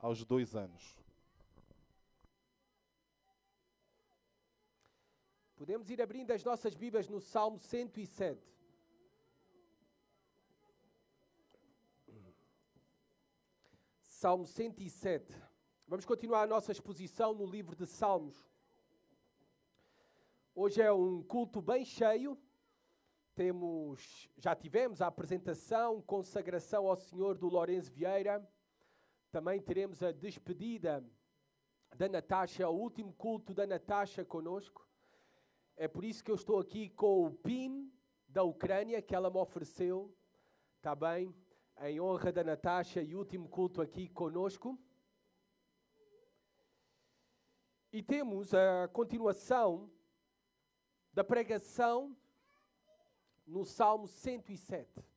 aos 2 anos. Podemos ir abrindo as nossas Bíblias no Salmo 107. Salmo 107. Vamos continuar a nossa exposição no livro de Salmos. Hoje é um culto bem cheio. Já tivemos a apresentação, consagração ao Senhor do Lourenço Vieira. Também teremos a despedida da Natasha, o último culto da Natasha conosco. É por isso que eu estou aqui com o PIN da Ucrânia, que ela me ofereceu, está bem? Em honra da Natasha e último culto aqui conosco. E temos a continuação da pregação no Salmo 107.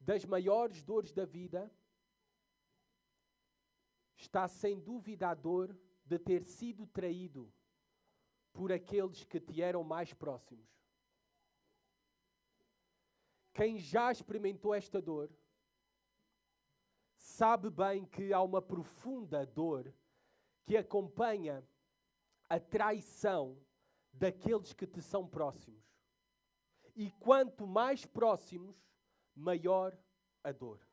Das maiores dores da vida está sem dúvida a dor de ter sido traído por aqueles que te eram mais próximos. Quem já experimentou esta dor sabe bem que há uma profunda dor que acompanha a traição daqueles que te são próximos. E quanto mais próximos, maior a dor.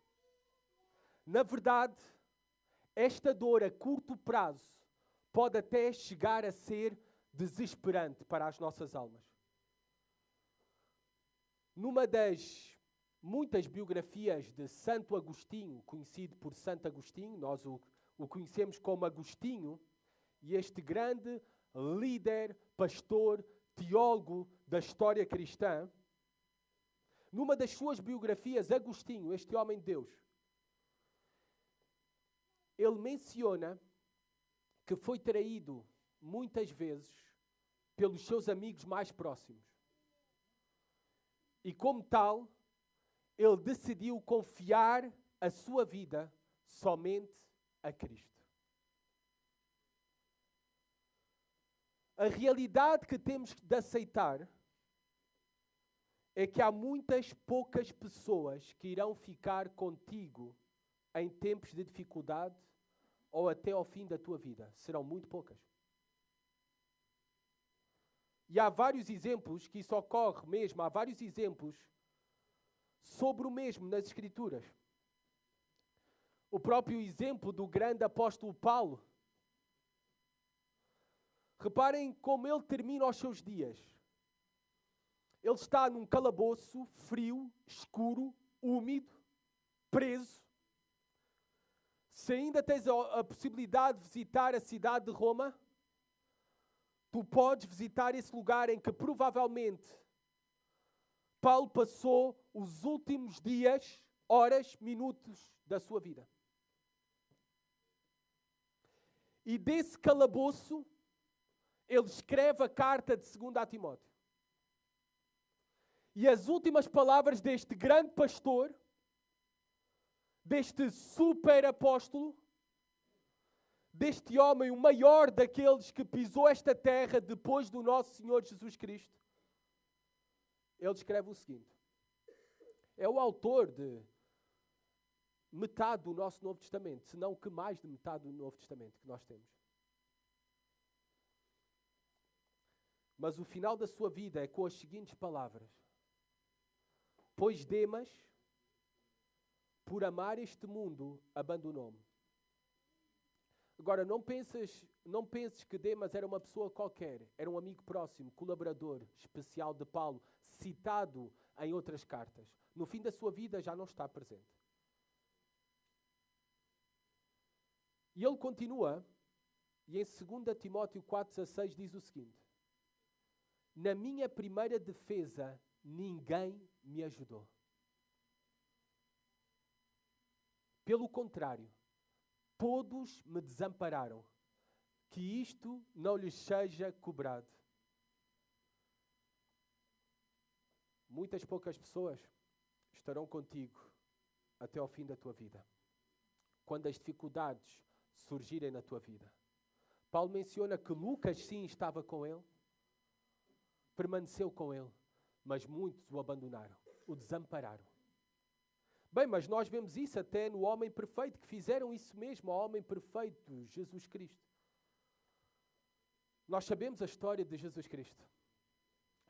Na verdade, esta dor a curto prazo pode até chegar a ser desesperante para as nossas almas. Numa das muitas biografias de Santo Agostinho, conhecido por Santo Agostinho, nós o conhecemos como Agostinho, e este grande líder, pastor, teólogo da história cristã, numa das suas biografias, Agostinho, este homem de Deus, ele menciona que foi traído muitas vezes pelos seus amigos mais próximos. E como tal, ele decidiu confiar a sua vida somente a Cristo. A realidade que temos de aceitar é que há muitas poucas pessoas que irão ficar contigo em tempos de dificuldade ou até ao fim da tua vida. Serão muito poucas. E há vários exemplos que isso ocorre mesmo, há vários exemplos sobre o mesmo nas Escrituras. O próprio exemplo do grande apóstolo Paulo. Reparem como ele termina os seus dias. Ele está num calabouço frio, escuro, úmido, preso. Se ainda tens a possibilidade de visitar a cidade de Roma, tu podes visitar esse lugar em que provavelmente Paulo passou os últimos dias, horas, minutos da sua vida. E desse calabouço, ele escreve a carta de 2 a Timóteo. E as últimas palavras deste grande pastor, deste super apóstolo, deste homem, o maior daqueles que pisou esta terra depois do nosso Senhor Jesus Cristo, ele escreve o seguinte. É o autor de metade do nosso Novo Testamento, se não que mais de metade do Novo Testamento que nós temos. Mas o final da sua vida é com as seguintes palavras. Pois Demas, por amar este mundo, abandonou-me. Agora, não penses que Demas era uma pessoa qualquer. Era um amigo próximo, colaborador especial de Paulo, citado em outras cartas. No fim da sua vida já não está presente. E ele continua, e em 2 Timóteo 4,16 diz o seguinte. Na minha primeira defesa, ninguém me ajudou. Pelo contrário, todos me desampararam. Que isto não lhes seja cobrado. Muitas poucas pessoas estarão contigo até ao fim da tua vida. Quando as dificuldades surgirem na tua vida. Paulo menciona que Lucas sim estava com ele. permaneceu com ele, mas muitos o abandonaram, o desampararam. Bem, mas nós vemos isso até no homem perfeito, que fizeram isso mesmo ao homem perfeito, Jesus Cristo. Nós sabemos a história de Jesus Cristo.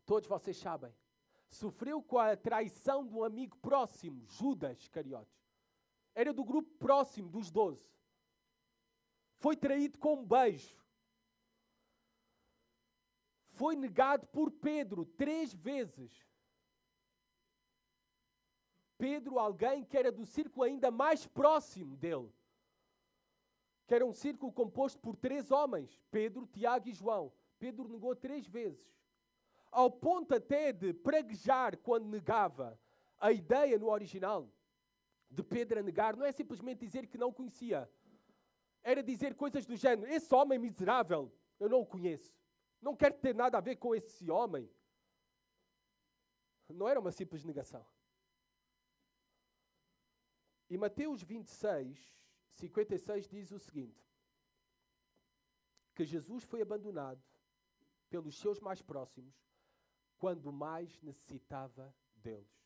Todos vocês sabem. Sofreu com a traição de um amigo próximo, Judas Iscariotes. Era do grupo próximo dos 12. Foi traído com um beijo. Foi negado por Pedro 3 vezes. Pedro, alguém que era do círculo ainda mais próximo dele. Que era um círculo composto por 3 homens. Pedro, Tiago e João. Pedro negou 3 vezes. Ao ponto até de praguejar quando negava. A ideia no original de Pedro a negar não é simplesmente dizer que não conhecia. Era dizer coisas do género: esse homem miserável, eu não o conheço. Não quero ter nada a ver com esse homem. Não era uma simples negação. E Mateus 26, 56 diz o seguinte: que Jesus foi abandonado pelos seus mais próximos quando mais necessitava deles.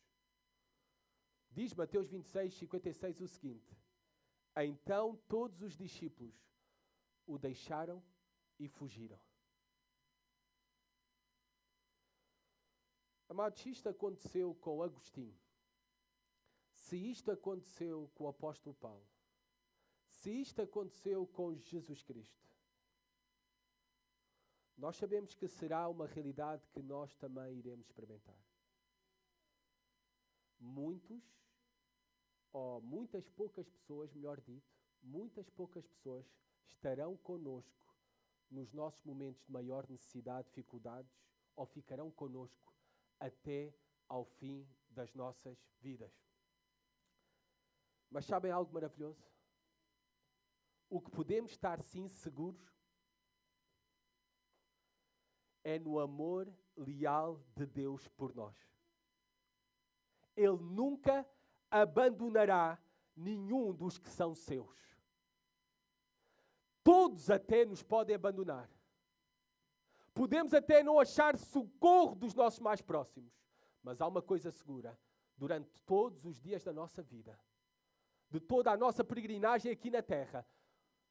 Diz Mateus 26, 56 o seguinte: então todos os discípulos o deixaram e fugiram. Amados, se isto aconteceu com Agostinho, se isto aconteceu com o apóstolo Paulo, se isto aconteceu com Jesus Cristo, nós sabemos que será uma realidade que nós também iremos experimentar. Muitas poucas pessoas, melhor dito, muitas poucas pessoas estarão connosco nos nossos momentos de maior necessidade, dificuldades, ou ficarão connosco até ao fim das nossas vidas. Mas sabem algo maravilhoso? O que podemos estar sim seguros é no amor leal de Deus por nós. Ele nunca abandonará nenhum dos que são seus. Todos até nos podem abandonar. Podemos até não achar socorro dos nossos mais próximos. Mas há uma coisa segura: durante todos os dias da nossa vida, de toda a nossa peregrinagem aqui na terra,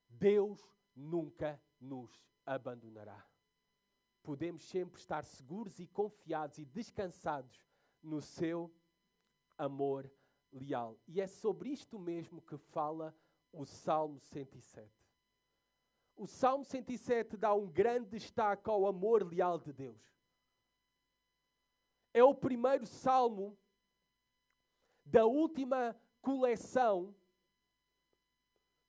Deus nunca nos abandonará. Podemos sempre estar seguros e confiados e descansados no seu amor leal. E é sobre isto mesmo que fala o Salmo 107. O Salmo 107 dá um grande destaque ao amor leal de Deus. É o primeiro salmo da última coleção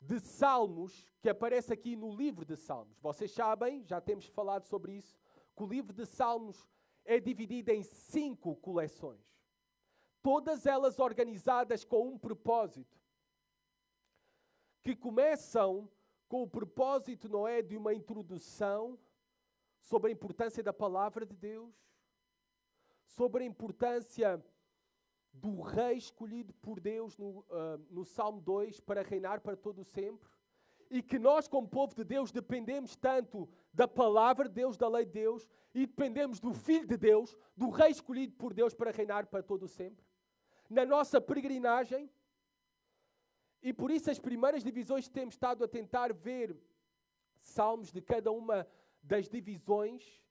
de salmos que aparece aqui no livro de Salmos. Vocês sabem, já temos falado sobre isso, que o livro de Salmos é dividido em 5 coleções. Todas elas organizadas com um propósito. Que começam com o propósito, não é, de uma introdução sobre a importância da palavra de Deus, sobre a importância do rei escolhido por Deus no Salmo 2 para reinar para todo o sempre, e que nós, como povo de Deus, dependemos tanto da palavra de Deus, da lei de Deus, e dependemos do Filho de Deus, do rei escolhido por Deus para reinar para todo o sempre. Na nossa peregrinagem, e por isso as primeiras divisões que temos estado a tentar ver salmos de cada uma das divisões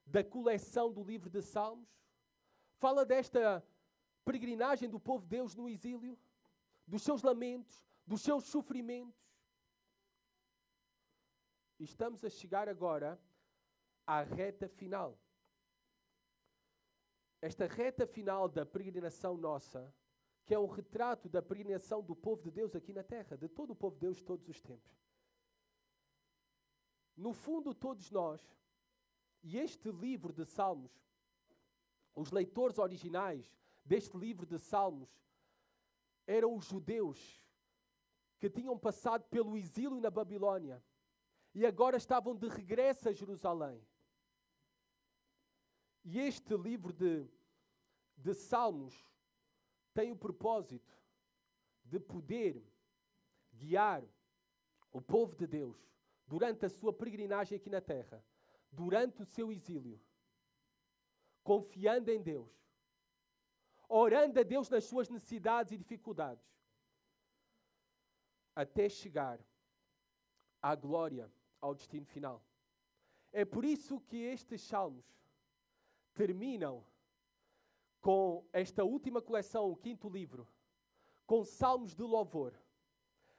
da coleção do livro de Salmos, fala desta peregrinagem do povo de Deus no exílio, dos seus lamentos, dos seus sofrimentos. E estamos a chegar agora à reta final. Esta reta final da peregrinação nossa, que é um retrato da peregrinação do povo de Deus aqui na terra, de todo o povo de Deus de todos os tempos. No fundo, todos nós, e este livro de Salmos, os leitores originais deste livro de Salmos, eram os judeus que tinham passado pelo exílio na Babilônia e agora estavam de regresso a Jerusalém. E este livro de Salmos tem o propósito de poder guiar o povo de Deus durante a sua peregrinagem aqui na terra, durante o seu exílio, confiando em Deus, orando a Deus nas suas necessidades e dificuldades, até chegar à glória, ao destino final. É por isso que estes salmos terminam com esta última coleção, o 5º livro, com salmos de louvor,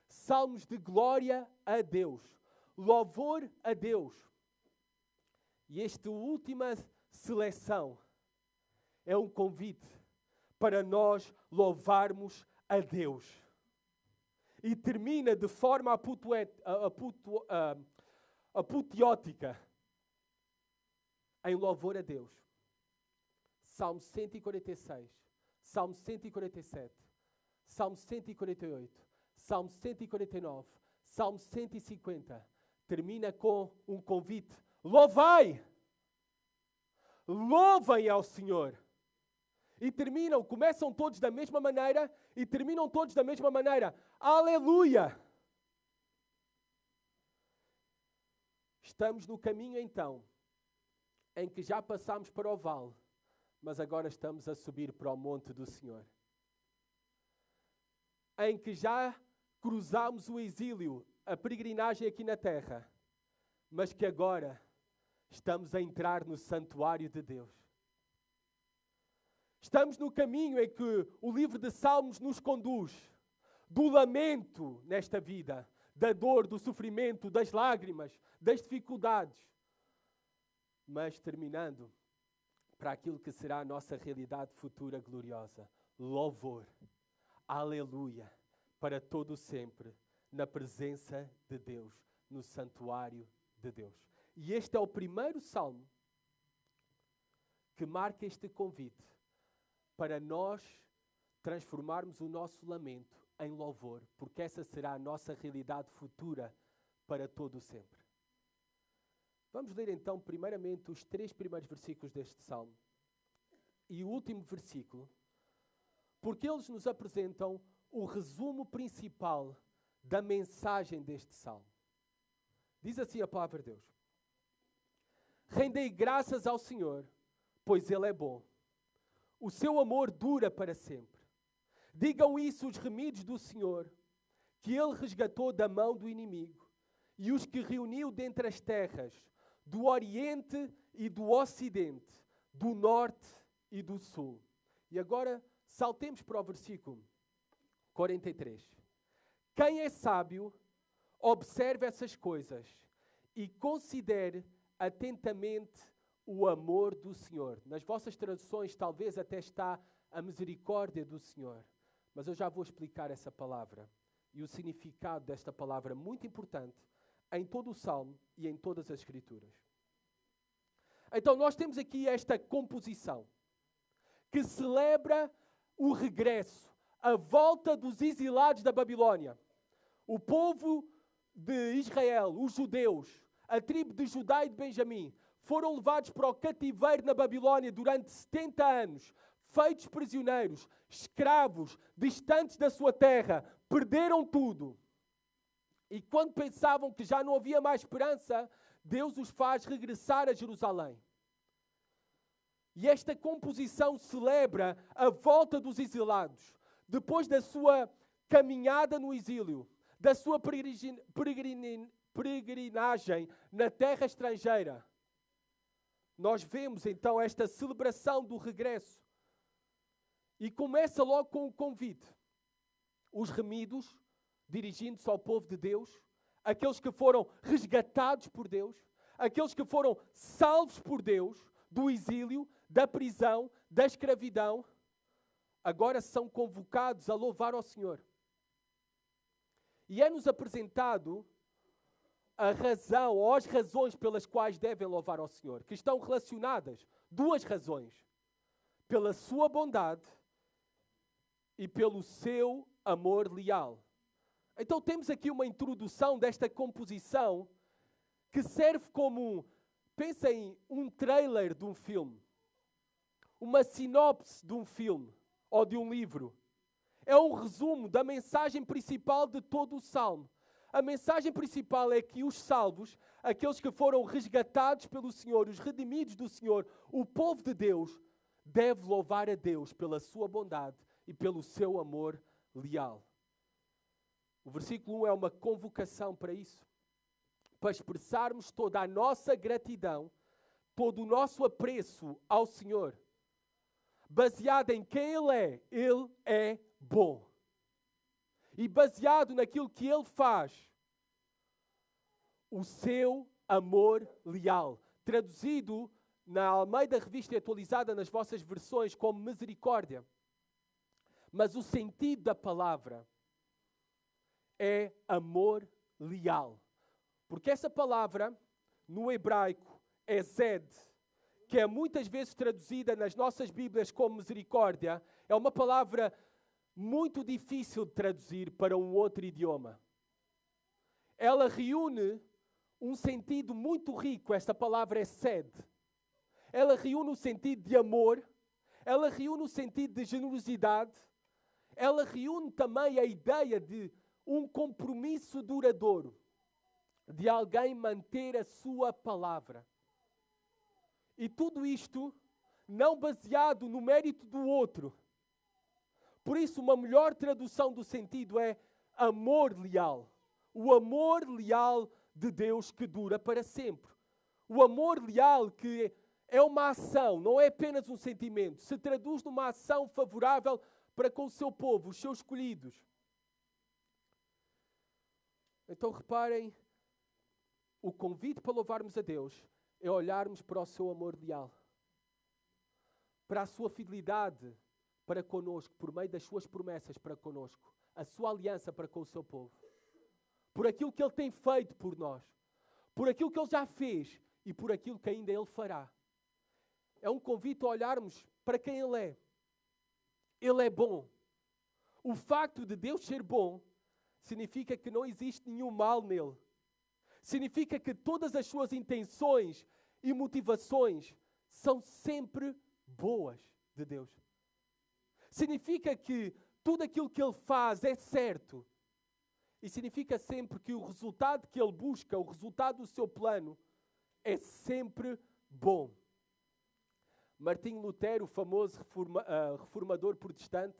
salmos de glória a Deus, louvor a Deus. E esta última seleção é um convite para nós louvarmos a Deus. E termina de forma apoteótica em louvor a Deus. Salmo 146, Salmo 147, Salmo 148, Salmo 149, Salmo 150. Termina com um convite. Louvai! Louvem ao Senhor! E começam todos da mesma maneira e terminam todos da mesma maneira. Aleluia! Estamos no caminho então, em que já passamos para o vale, mas agora estamos a subir para o monte do Senhor. Em que já cruzamos o exílio, a peregrinagem aqui na terra, mas que agora estamos a entrar no santuário de Deus. Estamos no caminho em que o livro de Salmos nos conduz do lamento nesta vida, da dor, do sofrimento, das lágrimas, das dificuldades, mas terminando para aquilo que será a nossa realidade futura gloriosa. Louvor, aleluia, para todo o sempre, na presença de Deus, no santuário de Deus. E este é o primeiro salmo que marca este convite para nós transformarmos o nosso lamento em louvor, porque essa será a nossa realidade futura para todo o sempre. Vamos ler então primeiramente os 3 primeiros versículos deste salmo e o último versículo, porque eles nos apresentam o resumo principal da mensagem deste salmo. Diz assim a palavra de Deus: rendei graças ao Senhor, pois Ele é bom. O seu amor dura para sempre. Digam isso os remidos do Senhor, que Ele resgatou da mão do inimigo e os que reuniu dentre as terras, do Oriente e do Ocidente, do Norte e do Sul. E agora saltemos para o versículo 43. Quem é sábio, observe essas coisas e considere atentamente o amor do Senhor. Nas vossas traduções talvez até está a misericórdia do Senhor. Mas eu já vou explicar essa palavra e o significado desta palavra muito importante em todo o Salmo e em todas as Escrituras. Então nós temos aqui esta composição que celebra o regresso, a volta dos exilados da Babilônia. O povo de Israel, os judeus, a tribo de Judá e de Benjamim, foram levados para o cativeiro na Babilônia durante 70 anos, feitos prisioneiros, escravos, distantes da sua terra, perderam tudo. E quando pensavam que já não havia mais esperança, Deus os faz regressar a Jerusalém. E esta composição celebra a volta dos exilados, depois da sua caminhada no exílio, da sua peregrinagem na terra estrangeira. Nós vemos então esta celebração do regresso. E começa logo com o convite. Os remidos, dirigindo-se ao povo de Deus, aqueles que foram resgatados por Deus, aqueles que foram salvos por Deus do exílio, da prisão, da escravidão, agora são convocados a louvar ao Senhor. E é-nos apresentado a razão ou as razões pelas quais devem louvar ao Senhor, que estão relacionadas, 2 razões, pela sua bondade e pelo seu amor leal. Então temos aqui uma introdução desta composição que serve como, pensem, um trailer de um filme, uma sinopse de um filme ou de um livro. É um resumo da mensagem principal de todo o Salmo. A mensagem principal é que os salvos, aqueles que foram resgatados pelo Senhor, os redimidos do Senhor, o povo de Deus, deve louvar a Deus pela sua bondade e pelo seu amor leal. O versículo 1 é uma convocação para isso, para expressarmos toda a nossa gratidão, todo o nosso apreço ao Senhor, baseado em quem Ele é bom. E baseado naquilo que Ele faz, o seu amor leal. Traduzido na Almeida Revista e atualizada nas vossas versões como misericórdia. Mas o sentido da palavra é amor leal. Porque essa palavra, no hebraico, é zed, que é muitas vezes traduzida nas nossas Bíblias como misericórdia, é uma palavra muito difícil de traduzir para um outro idioma. Ela reúne um sentido muito rico, esta palavra é sed. Ela reúne o sentido de amor, ela reúne o sentido de generosidade, ela reúne também a ideia de um compromisso duradouro, de alguém manter a sua palavra. E tudo isto não baseado no mérito do outro. Por isso, uma melhor tradução do sentido é amor leal. O amor leal de Deus que dura para sempre. O amor leal que é uma ação, não é apenas um sentimento. Se traduz numa ação favorável para com o seu povo, os seus escolhidos. Então reparem, o convite para louvarmos a Deus é olharmos para o seu amor leal. Para a sua fidelidade para conosco, por meio das suas promessas para conosco. A sua aliança para com o seu povo. Por aquilo que Ele tem feito por nós. Por aquilo que Ele já fez e por aquilo que ainda Ele fará. É um convite a olharmos para quem Ele é. Ele é bom. O facto de Deus ser bom significa que não existe nenhum mal nele. Significa que todas as suas intenções e motivações são sempre boas de Deus. Significa que tudo aquilo que Ele faz é certo. E significa sempre que o resultado que Ele busca, o resultado do seu plano, é sempre bom. Martinho Lutero, o famoso reformador protestante,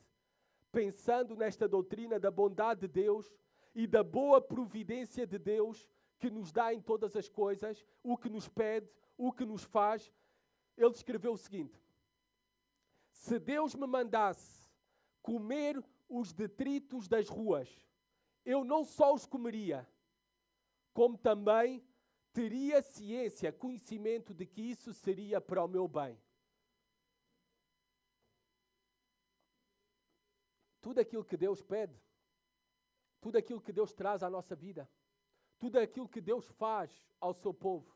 pensando nesta doutrina da bondade de Deus e da boa providência de Deus que nos dá em todas as coisas, o que nos pede, o que nos faz, ele escreveu o seguinte: se Deus me mandasse comer os detritos das ruas, eu não só os comeria, como também teria ciência, conhecimento de que isso seria para o meu bem. Tudo aquilo que Deus pede, tudo aquilo que Deus traz à nossa vida, tudo aquilo que Deus faz ao seu povo,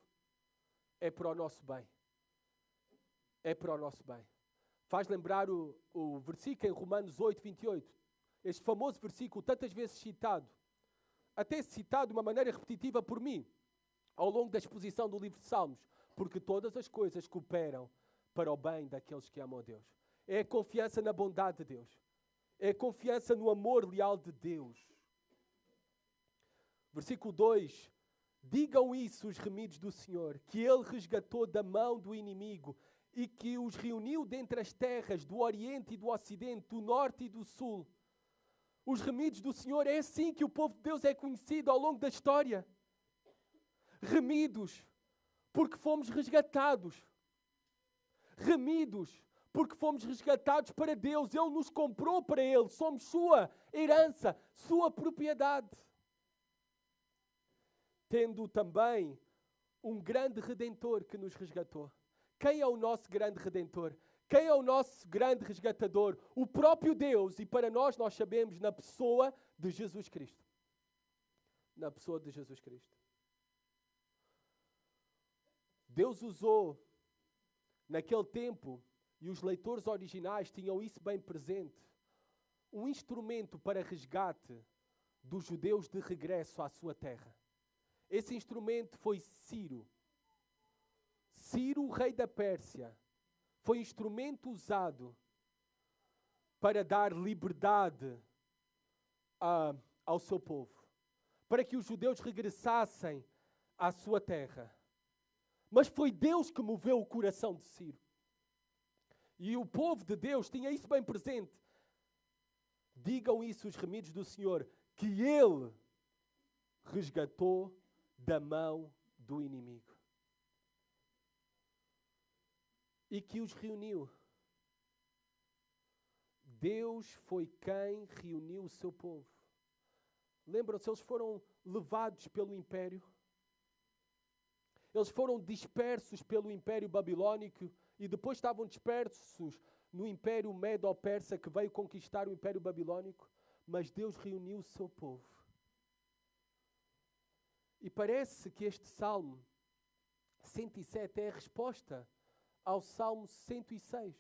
é para o nosso bem. É para o nosso bem. Faz lembrar o versículo em Romanos 8, 28. Este famoso versículo, tantas vezes citado, até citado de uma maneira repetitiva por mim, ao longo da exposição do livro de Salmos, porque todas as coisas cooperam para o bem daqueles que amam a Deus. É a confiança na bondade de Deus. É a confiança no amor leal de Deus. Versículo 2. Digam isso os remidos do Senhor, que Ele resgatou da mão do inimigo e que os reuniu dentre as terras do Oriente e do Ocidente, do Norte e do Sul. Os remidos do Senhor, é assim que o povo de Deus é conhecido ao longo da história. Remidos, porque fomos resgatados. Remidos, porque fomos resgatados para Deus. Ele nos comprou para Ele. Somos sua herança, sua propriedade. Tendo também um grande Redentor que nos resgatou. Quem é o nosso grande Redentor? Quem é o nosso grande resgatador? O próprio Deus. E para nós sabemos na pessoa de Jesus Cristo. Na pessoa de Jesus Cristo. Deus usou naquele tempo, e os leitores originais tinham isso bem presente, um instrumento para resgate dos judeus de regresso à sua terra. Esse instrumento foi Ciro. Ciro, rei da Pérsia, foi instrumento usado para dar liberdade ao seu povo. para que os judeus regressassem à sua terra. Mas foi Deus que moveu o coração de Ciro. E o povo de Deus tinha isso bem presente. Digam isso os remidos do Senhor, que Ele resgatou da mão do inimigo. E que os reuniu. Deus foi quem reuniu o seu povo. Lembram-se, eles foram levados pelo império. Eles foram dispersos pelo Império Babilônico e depois estavam dispersos no Império Medo-Persa que veio conquistar o Império Babilônico. Mas Deus reuniu o seu povo. E parece que este Salmo 107 é a resposta ao Salmo 106.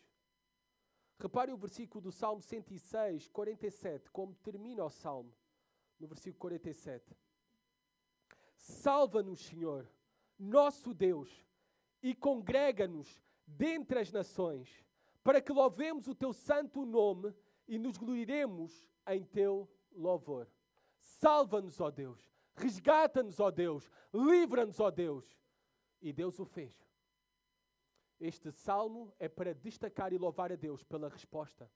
Reparem o versículo do Salmo 106, 47, como termina o Salmo, no versículo 47. Salva-nos, Senhor, nosso Deus, e congrega-nos dentre as nações, para que louvemos o teu santo nome e nos gloriaremos em teu louvor. Salva-nos, ó Deus, resgata-nos, ó Deus, livra-nos, ó Deus. E Deus o fez. Este salmo é para destacar e louvar a Deus pela resposta,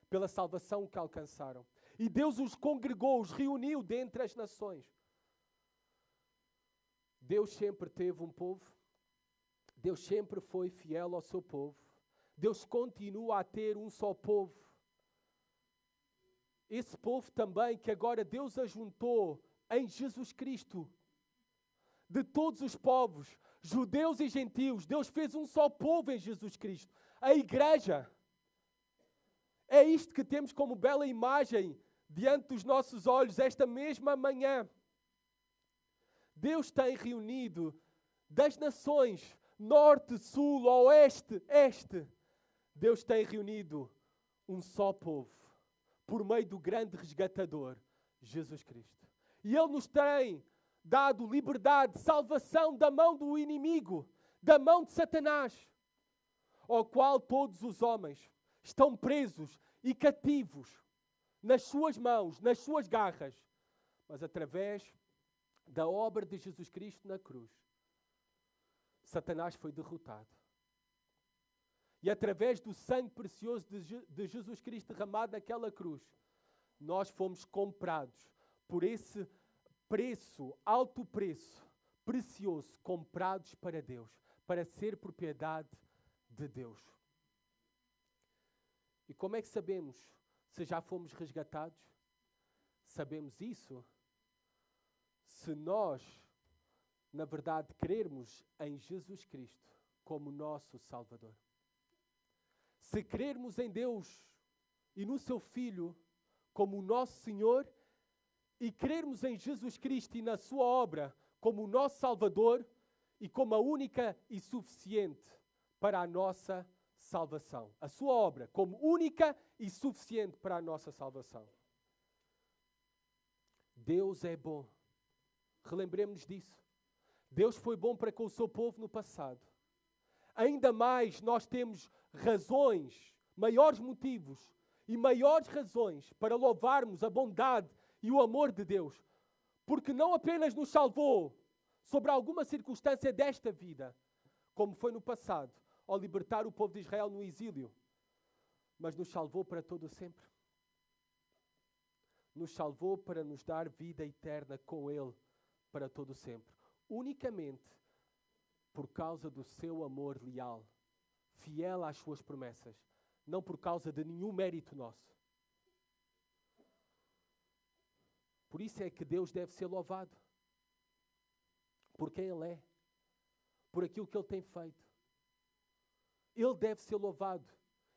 pela salvação que alcançaram. E Deus os congregou, os reuniu dentre as nações. Deus sempre teve um povo. Deus sempre foi fiel ao seu povo. Deus continua a ter um só povo. Esse povo também que agora Deus ajuntou em Jesus Cristo. De todos os povos, judeus e gentios, Deus fez um só povo em Jesus Cristo. A igreja. É isto que temos como bela imagem diante dos nossos olhos esta mesma manhã. Deus tem reunido das nações, norte, sul, oeste, este. Deus tem reunido um só povo, por meio do grande resgatador, Jesus Cristo. E Ele nos tem dado liberdade, salvação da mão do inimigo, da mão de Satanás, ao qual todos os homens estão presos e cativos nas suas mãos, nas suas garras, mas através da obra de Jesus Cristo na cruz, Satanás foi derrotado. E através do sangue precioso de Jesus Cristo derramado naquela cruz, nós fomos comprados por esse preço, alto preço, precioso, comprados para Deus, para ser propriedade de Deus. E como é que sabemos se já fomos resgatados? Sabemos isso se nós, na verdade, crermos em Jesus Cristo como nosso Salvador. Se crermos em Deus e no seu Filho como o nosso Senhor e crermos em Jesus Cristo e na sua obra como o nosso Salvador e como a única e suficiente para a nossa salvação. A sua obra como única e suficiente para a nossa salvação. Deus é bom. Relembremos-nos disso. Deus foi bom para com o seu povo no passado. Ainda mais nós temos razões, maiores motivos e maiores razões para louvarmos a bondade e o amor de Deus. Porque não apenas nos salvou sobre alguma circunstância desta vida, como foi no passado, ao libertar o povo de Israel no exílio, mas nos salvou para todo o sempre. Nos salvou para nos dar vida eterna com Ele para todo o sempre. Unicamente por causa do seu amor leal, fiel às suas promessas, não por causa de nenhum mérito nosso. Por isso é que Deus deve ser louvado. Por quem Ele é. Por aquilo que Ele tem feito. Ele deve ser louvado.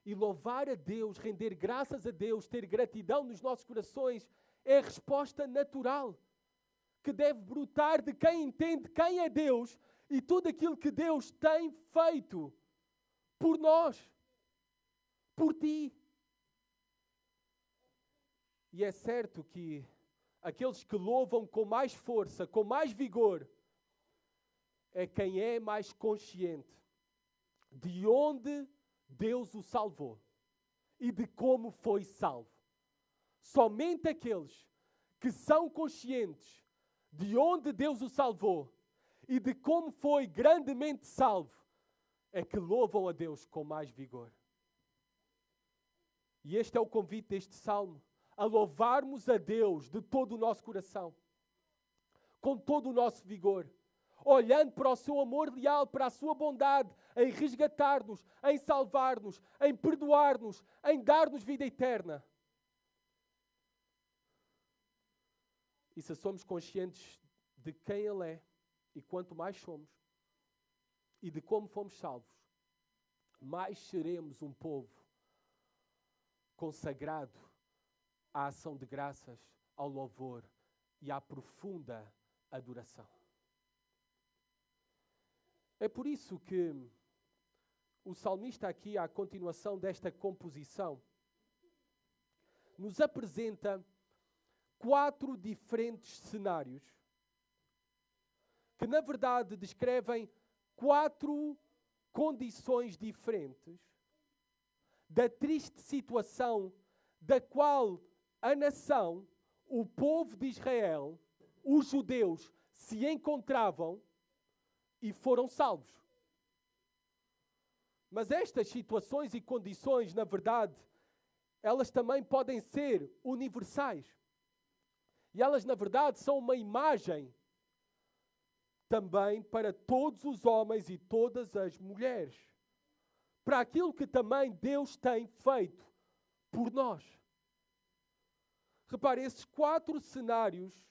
E louvar a Deus, render graças a Deus, ter gratidão nos nossos corações, é a resposta natural que deve brotar de quem entende quem é Deus e tudo aquilo que Deus tem feito por nós, por ti. E é certo que aqueles que louvam com mais força, com mais vigor, é quem é mais consciente de onde Deus o salvou e de como foi salvo. Somente aqueles que são conscientes de onde Deus o salvou e de como foi grandemente salvo, é que louvam a Deus com mais vigor. E este é o convite deste salmo, a louvarmos a Deus de todo o nosso coração, com todo o nosso vigor, olhando para o seu amor leal, para a sua bondade, em resgatar-nos, em salvar-nos, em perdoar-nos, em dar-nos vida eterna. E se somos conscientes de quem Ele é e quanto mais somos e de como fomos salvos, mais seremos um povo consagrado à ação de graças, ao louvor e à profunda adoração. É por isso que o salmista aqui, à continuação desta composição, nos apresenta 4 diferentes cenários que, na verdade, descrevem 4 condições diferentes da triste situação da qual a nação, o povo de Israel, os judeus, se encontravam e foram salvos. Mas estas situações e condições, na verdade, elas também podem ser universais. E elas, na verdade, são uma imagem também para todos os homens e todas as mulheres. Para aquilo que também Deus tem feito por nós. Repare, esses 4 cenários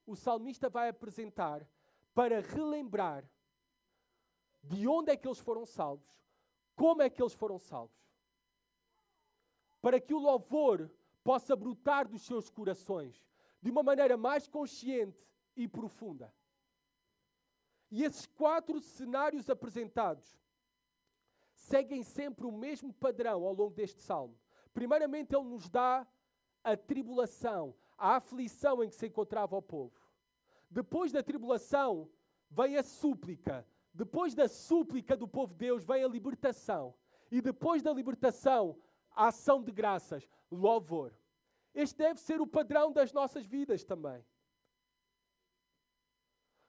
o salmista vai apresentar para relembrar de onde é que eles foram salvos, como é que eles foram salvos. Para que o louvor possa brotar dos seus corações de uma maneira mais consciente e profunda. E esses 4 cenários apresentados seguem sempre o mesmo padrão ao longo deste salmo. Primeiramente, ele nos dá a tribulação, a aflição em que se encontrava o povo. Depois da tribulação, vem a súplica. Depois da súplica do povo de Deus, vem a libertação. E depois da libertação, a ação de graças, louvor. Este deve ser o padrão das nossas vidas também.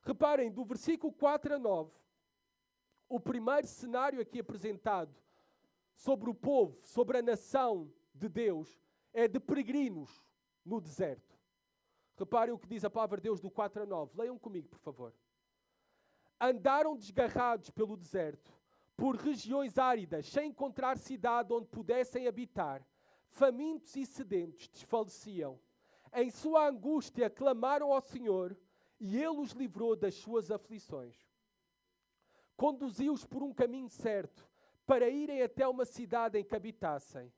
Reparem, do versículo 4 a 9, o primeiro cenário aqui apresentado sobre o povo, sobre a nação de Deus, é de peregrinos no deserto. Reparem o que diz a palavra de Deus do 4 a 9. Leiam comigo, por favor. Andaram desgarrados pelo deserto, por regiões áridas, sem encontrar cidade onde pudessem habitar. Famintos e sedentos desfaleciam. Em sua angústia clamaram ao Senhor, e Ele os livrou das suas aflições. Conduziu-os por um caminho certo, para irem até uma cidade em que habitassem.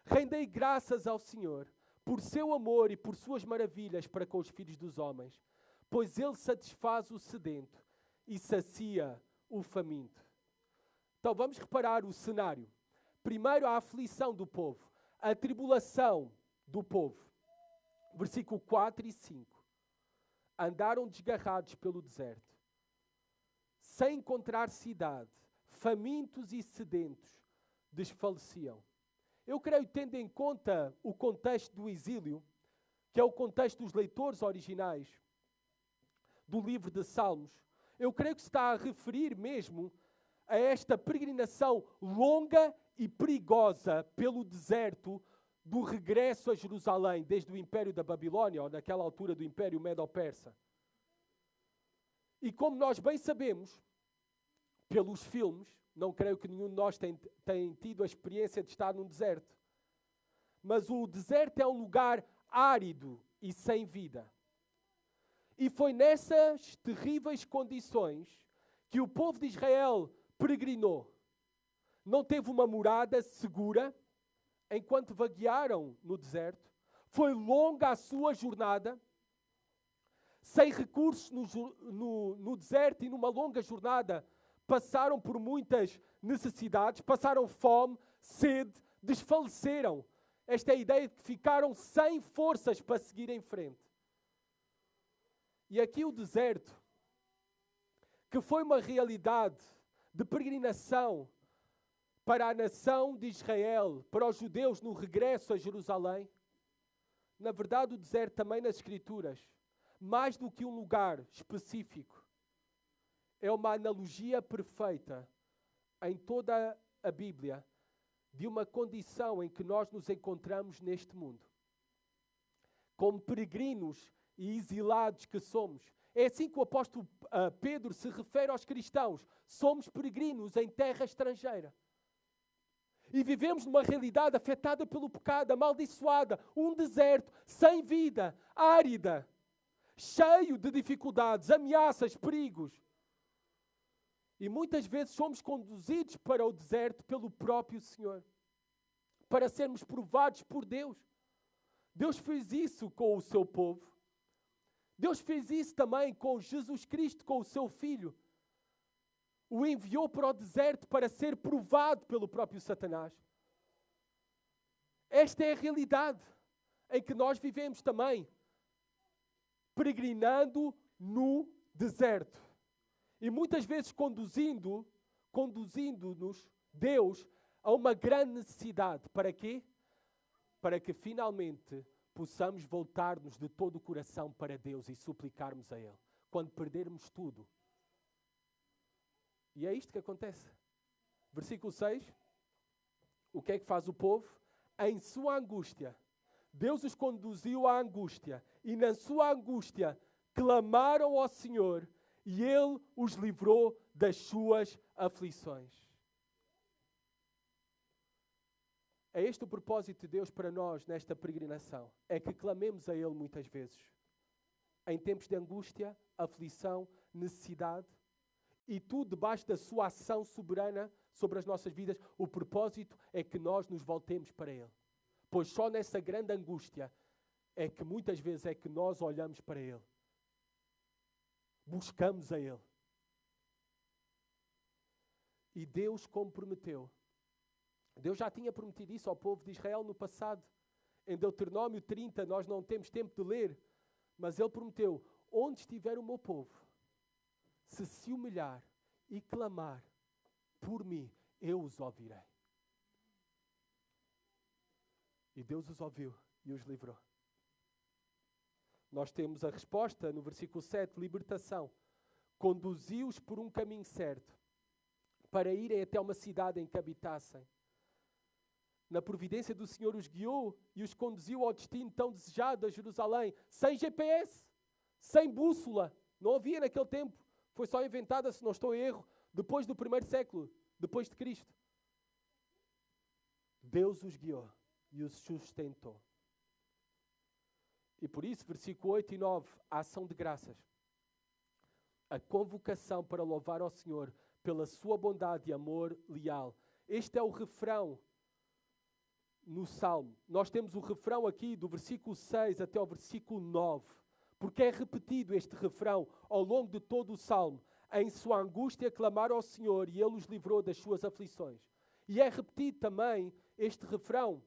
Rendei graças ao Senhor, por seu amor e por suas maravilhas para com os filhos dos homens, pois Ele satisfaz o sedento e sacia o faminto. Então vamos reparar o cenário. Primeiro, a aflição do povo, a tribulação do povo. Versículo 4 e 5. Andaram desgarrados pelo deserto, sem encontrar cidade, famintos e sedentos, desfaleciam. Eu creio, tendo em conta o contexto do exílio, que é o contexto dos leitores originais do livro de Salmos, eu creio que se está a referir mesmo a esta peregrinação longa e perigosa pelo deserto do regresso a Jerusalém, desde o Império da Babilônia, ou naquela altura do Império Medo-Persa. E como nós bem sabemos, pelos filmes, não creio que nenhum de nós tenha tido a experiência de estar num deserto, mas o deserto é um lugar árido e sem vida. E foi nessas terríveis condições que o povo de Israel peregrinou. Não teve uma morada segura enquanto vaguearam no deserto. Foi longa a sua jornada, sem recursos no deserto, e numa longa jornada passaram por muitas necessidades, passaram fome, sede, desfaleceram. Esta é a ideia de que ficaram sem forças para seguir em frente. E aqui o deserto, que foi uma realidade de peregrinação para a nação de Israel, para os judeus no regresso a Jerusalém. Na verdade, o deserto também nas Escrituras mais do que um lugar específico. É uma analogia perfeita em toda a Bíblia de uma condição em que nós nos encontramos neste mundo. Como peregrinos e exilados que somos. É assim que o apóstolo Pedro se refere aos cristãos. Somos peregrinos em terra estrangeira. E vivemos numa realidade afetada pelo pecado, amaldiçoada, um deserto, sem vida, árida, cheio de dificuldades, ameaças, perigos. E muitas vezes somos conduzidos para o deserto pelo próprio Senhor, para sermos provados por Deus. Deus fez isso com o seu povo. Deus fez isso também com Jesus Cristo, com o seu Filho. O enviou para o deserto para ser provado pelo próprio Satanás. Esta é a realidade em que nós vivemos também, peregrinando no deserto. E muitas vezes conduzindo-nos, Deus, a uma grande necessidade. Para quê? Para que finalmente possamos voltar-nos de todo o coração para Deus e suplicarmos a Ele. Quando perdermos tudo. E é isto que acontece. Versículo 6. O que é que faz o povo? Em sua angústia. Deus os conduziu à angústia. E na sua angústia clamaram ao Senhor. E Ele os livrou das suas aflições. É este o propósito de Deus para nós nesta peregrinação. É que clamemos a Ele muitas vezes. Em tempos de angústia, aflição, necessidade. E tudo debaixo da sua ação soberana sobre as nossas vidas. O propósito é que nós nos voltemos para Ele. Pois só nessa grande angústia é que muitas vezes é que nós olhamos para Ele. Buscamos a Ele. E Deus, como prometeu, Deus já tinha prometido isso ao povo de Israel no passado. Em Deuteronômio 30, nós não temos tempo de ler, mas Ele prometeu, onde estiver o meu povo, se humilhar e clamar por mim, eu os ouvirei. E Deus os ouviu e os livrou. Nós temos a resposta no versículo 7, libertação. Conduziu-os por um caminho certo, para irem até uma cidade em que habitassem. Na providência do Senhor os guiou e os conduziu ao destino tão desejado a Jerusalém, sem GPS, sem bússola. Não havia naquele tempo. Foi só inventada, se não estou em erro, depois do 1º século, depois de Cristo. Deus os guiou e os sustentou. E por isso, versículo 8 e 9, a ação de graças. A convocação para louvar ao Senhor pela sua bondade e amor leal. Este é o refrão no Salmo. Nós temos o refrão aqui do versículo 6 até ao versículo 9. Porque é repetido este refrão ao longo de todo o Salmo. Em sua angústia clamaram ao Senhor e Ele os livrou das suas aflições. E é repetido também este refrão,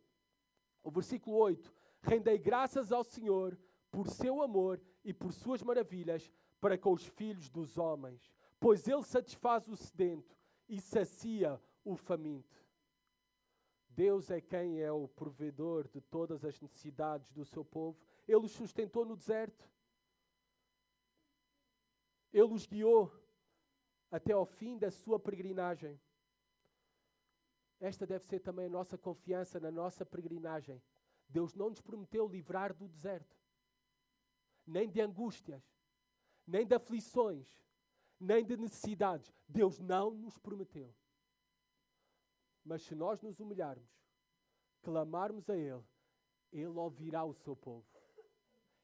o versículo 8. Rendei graças ao Senhor por seu amor e por suas maravilhas para com os filhos dos homens. Pois Ele satisfaz o sedento e sacia o faminto. Deus é quem é o provedor de todas as necessidades do seu povo. Ele os sustentou no deserto. Ele os guiou até ao fim da sua peregrinagem. Esta deve ser também a nossa confiança na nossa peregrinagem. Deus não nos prometeu livrar do deserto, nem de angústias, nem de aflições, nem de necessidades. Deus não nos prometeu. Mas se nós nos humilharmos, clamarmos a Ele, Ele ouvirá o seu povo.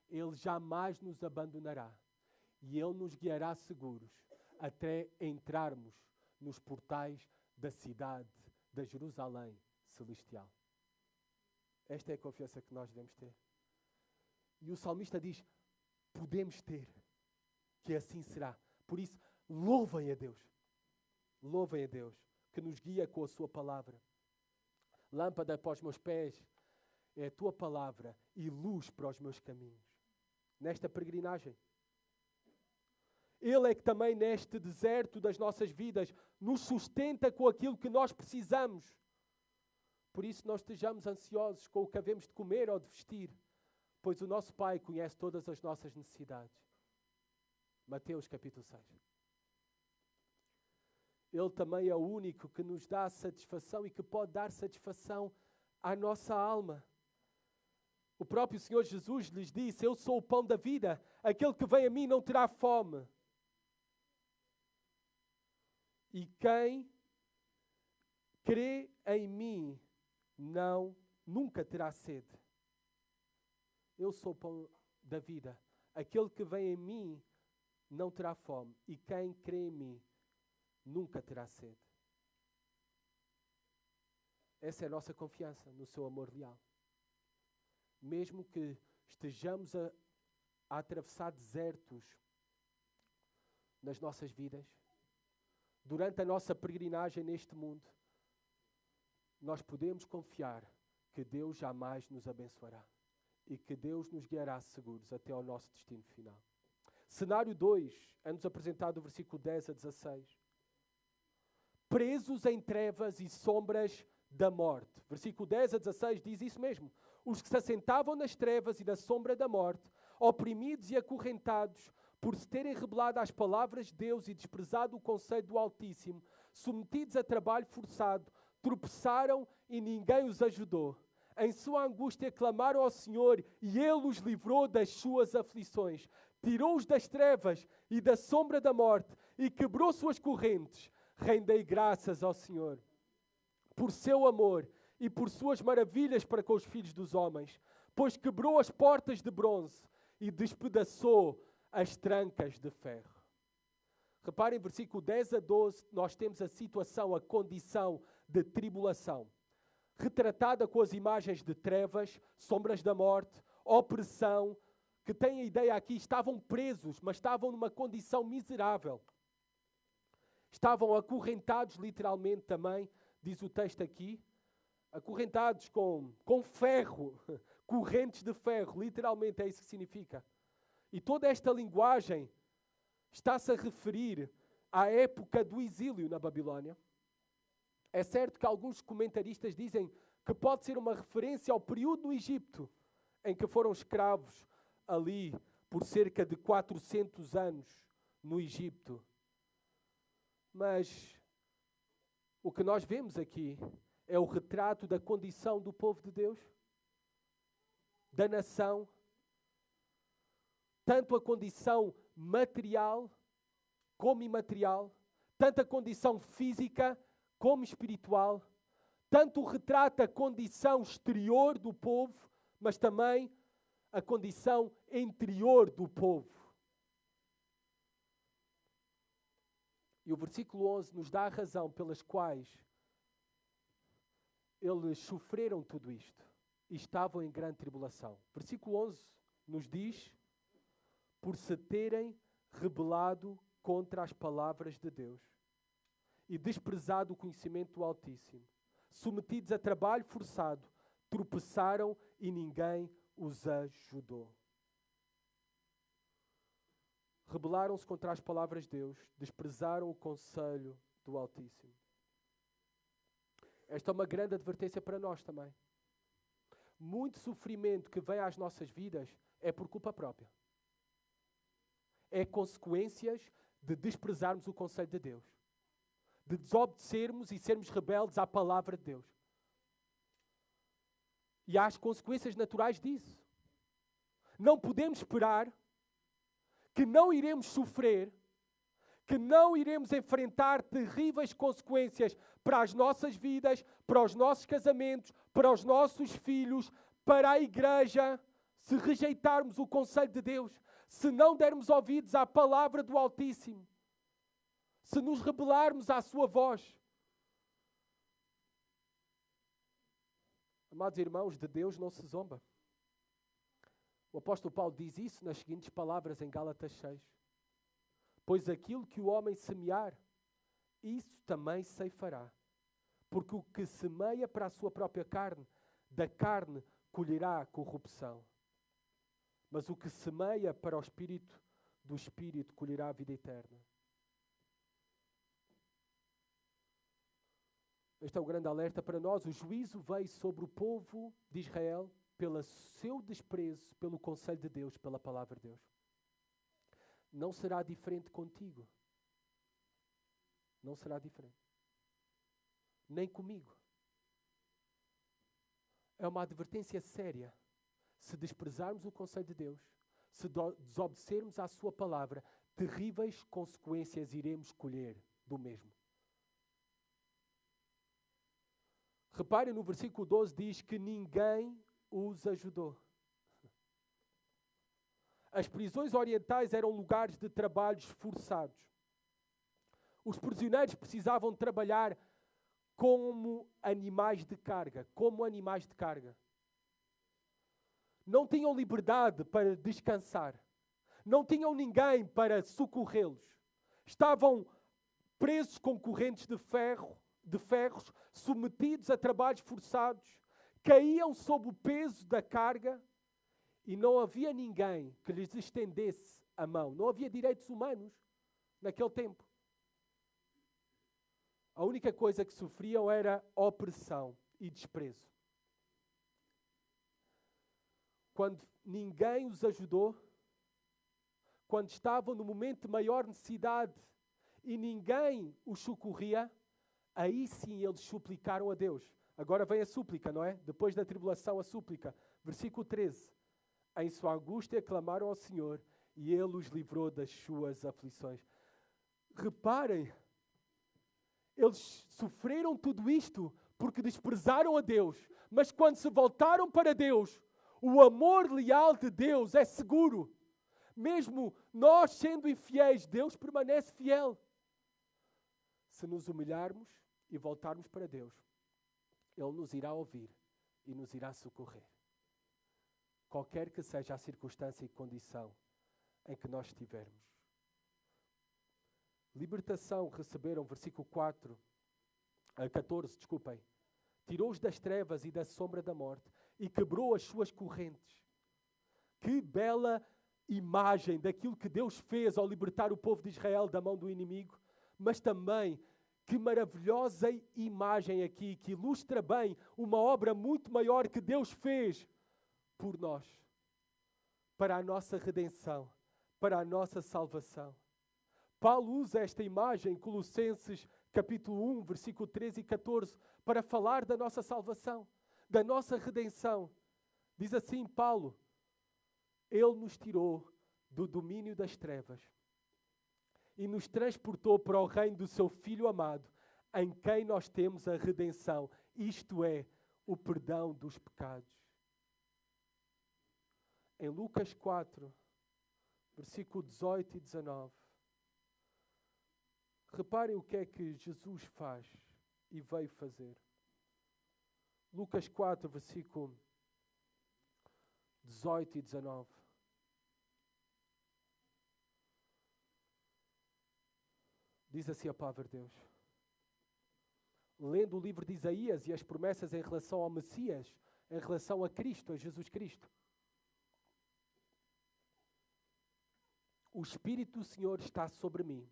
Ele jamais nos abandonará. E Ele nos guiará seguros até entrarmos nos portais da cidade da Jerusalém celestial. Esta é a confiança que nós devemos ter. E o salmista diz, podemos ter, que assim será. Por isso, louvem a Deus. Louvem a Deus, que nos guia com a sua palavra. Lâmpada para os meus pés é a tua palavra e luz para os meus caminhos. Nesta peregrinagem. Ele é que também neste deserto das nossas vidas nos sustenta com aquilo que nós precisamos. Por isso não estejamos ansiosos com o que havemos de comer ou de vestir, pois o nosso Pai conhece todas as nossas necessidades. Mateus capítulo 6. Ele também é o único que nos dá satisfação e que pode dar satisfação à nossa alma. O próprio Senhor Jesus lhes disse: eu sou o pão da vida, aquele que vem a mim não terá fome. E quem crê em mim nunca terá sede. Eu sou o pão da vida, aquele que vem em mim não terá fome, e quem crê em mim nunca terá sede. Essa é a nossa confiança no seu amor leal. Mesmo que estejamos a atravessar desertos nas nossas vidas, durante a nossa peregrinagem neste mundo, nós podemos confiar que Deus jamais nos abençoará e que Deus nos guiará seguros até ao nosso destino final. Cenário 2 é-nos apresentado o versículo 10 a 16. Presos em trevas e sombras da morte. Versículo 10 a 16 diz isso mesmo. Os que se assentavam nas trevas e na sombra da morte, oprimidos e acorrentados, por se terem rebelado às palavras de Deus e desprezado o conselho do Altíssimo, submetidos a trabalho forçado, tropeçaram e ninguém os ajudou. Em sua angústia clamaram ao Senhor e Ele os livrou das suas aflições. Tirou-os das trevas e da sombra da morte e quebrou suas correntes. Rendei graças ao Senhor por seu amor e por suas maravilhas para com os filhos dos homens, pois quebrou as portas de bronze e despedaçou as trancas de ferro. Reparem, versículo 10 a 12, nós temos a situação, a condição de tribulação, retratada com as imagens de trevas, sombras da morte, opressão, que têm a ideia aqui, estavam presos, mas estavam numa condição miserável. Estavam acorrentados, literalmente também, diz o texto aqui, acorrentados com ferro, correntes de ferro, literalmente é isso que significa. E toda esta linguagem está-se a referir à época do exílio na Babilónia. É certo que alguns comentaristas dizem que pode ser uma referência ao período no Egito, em que foram escravos ali por cerca de 400 anos no Egito. Mas o que nós vemos aqui é o retrato da condição do povo de Deus, da nação, tanto a condição material como imaterial, tanto a condição física como espiritual, tanto retrata a condição exterior do povo, mas também a condição interior do povo. E o versículo 11 nos dá a razão pelas quais eles sofreram tudo isto e estavam em grande tribulação. Versículo 11 nos diz: por se terem rebelado contra as palavras de Deus e desprezado o conhecimento do Altíssimo, submetidos a trabalho forçado, tropeçaram e ninguém os ajudou. Rebelaram-se contra as palavras de Deus, desprezaram o conselho do Altíssimo. Esta é uma grande advertência para nós também. Muito sofrimento que vem às nossas vidas é por culpa própria. É consequências de desprezarmos o conselho de Deus, de desobedecermos e sermos rebeldes à palavra de Deus. E há as consequências naturais disso. Não podemos esperar que não iremos sofrer, que não iremos enfrentar terríveis consequências para as nossas vidas, para os nossos casamentos, para os nossos filhos, para a igreja, se rejeitarmos o conselho de Deus, se não dermos ouvidos à palavra do Altíssimo, se nos rebelarmos à sua voz. Amados irmãos, de Deus não se zomba. O apóstolo Paulo diz isso nas seguintes palavras em Gálatas 6. Pois aquilo que o homem semear, isso também ceifará. Porque o que semeia para a sua própria carne, da carne colherá a corrupção. Mas o que semeia para o Espírito, do Espírito colherá a vida eterna. Este é o grande alerta para nós. O juízo veio sobre o povo de Israel pelo seu desprezo pelo conselho de Deus, pela palavra de Deus. Não será diferente contigo. Não será diferente. Nem comigo. É uma advertência séria. Se desprezarmos o conselho de Deus, se desobedecermos à sua palavra, terríveis consequências iremos colher do mesmo. Reparem, no versículo 12 diz que ninguém os ajudou. As prisões orientais eram lugares de trabalhos forçados. Os prisioneiros precisavam trabalhar como animais de carga. Não tinham liberdade para descansar. Não tinham ninguém para socorrê-los. Estavam presos com correntes de ferros, submetidos a trabalhos forçados, caíam sob o peso da carga e não havia ninguém que lhes estendesse a mão. Não havia direitos humanos naquele tempo. A única coisa que sofriam era opressão e desprezo. Quando ninguém os ajudou, quando estavam no momento de maior necessidade e ninguém os socorria, aí sim eles suplicaram a Deus. Agora vem a súplica, não é? Depois da tribulação, a súplica. Versículo 13. Em sua angústia clamaram ao Senhor e Ele os livrou das suas aflições. Reparem, eles sofreram tudo isto porque desprezaram a Deus. Mas quando se voltaram para Deus, o amor leal de Deus é seguro. Mesmo nós sendo infiéis, Deus permanece fiel. Se nos humilharmos e voltarmos para Deus, Ele nos irá ouvir e nos irá socorrer. Qualquer que seja a circunstância e condição em que nós estivermos. Libertação receberam, versículo 14, tirou-os das trevas e da sombra da morte e quebrou as suas correntes. Que bela imagem daquilo que Deus fez ao libertar o povo de Israel da mão do inimigo, mas também que maravilhosa imagem aqui, que ilustra bem uma obra muito maior que Deus fez por nós, para a nossa redenção, para a nossa salvação. Paulo usa esta imagem em Colossenses capítulo 1, versículo 13 e 14, para falar da nossa salvação, da nossa redenção. Diz assim Paulo: Ele nos tirou do domínio das trevas e nos transportou para o reino do seu Filho amado, em quem nós temos a redenção, isto é, o perdão dos pecados. Em Lucas 4, versículo 18 e 19, reparem o que é que Jesus faz e veio fazer. Lucas 4, versículo 18 e 19. Diz assim a palavra de Deus. Lendo o livro de Isaías e as promessas em relação ao Messias, em relação a Cristo, a Jesus Cristo. O Espírito do Senhor está sobre mim,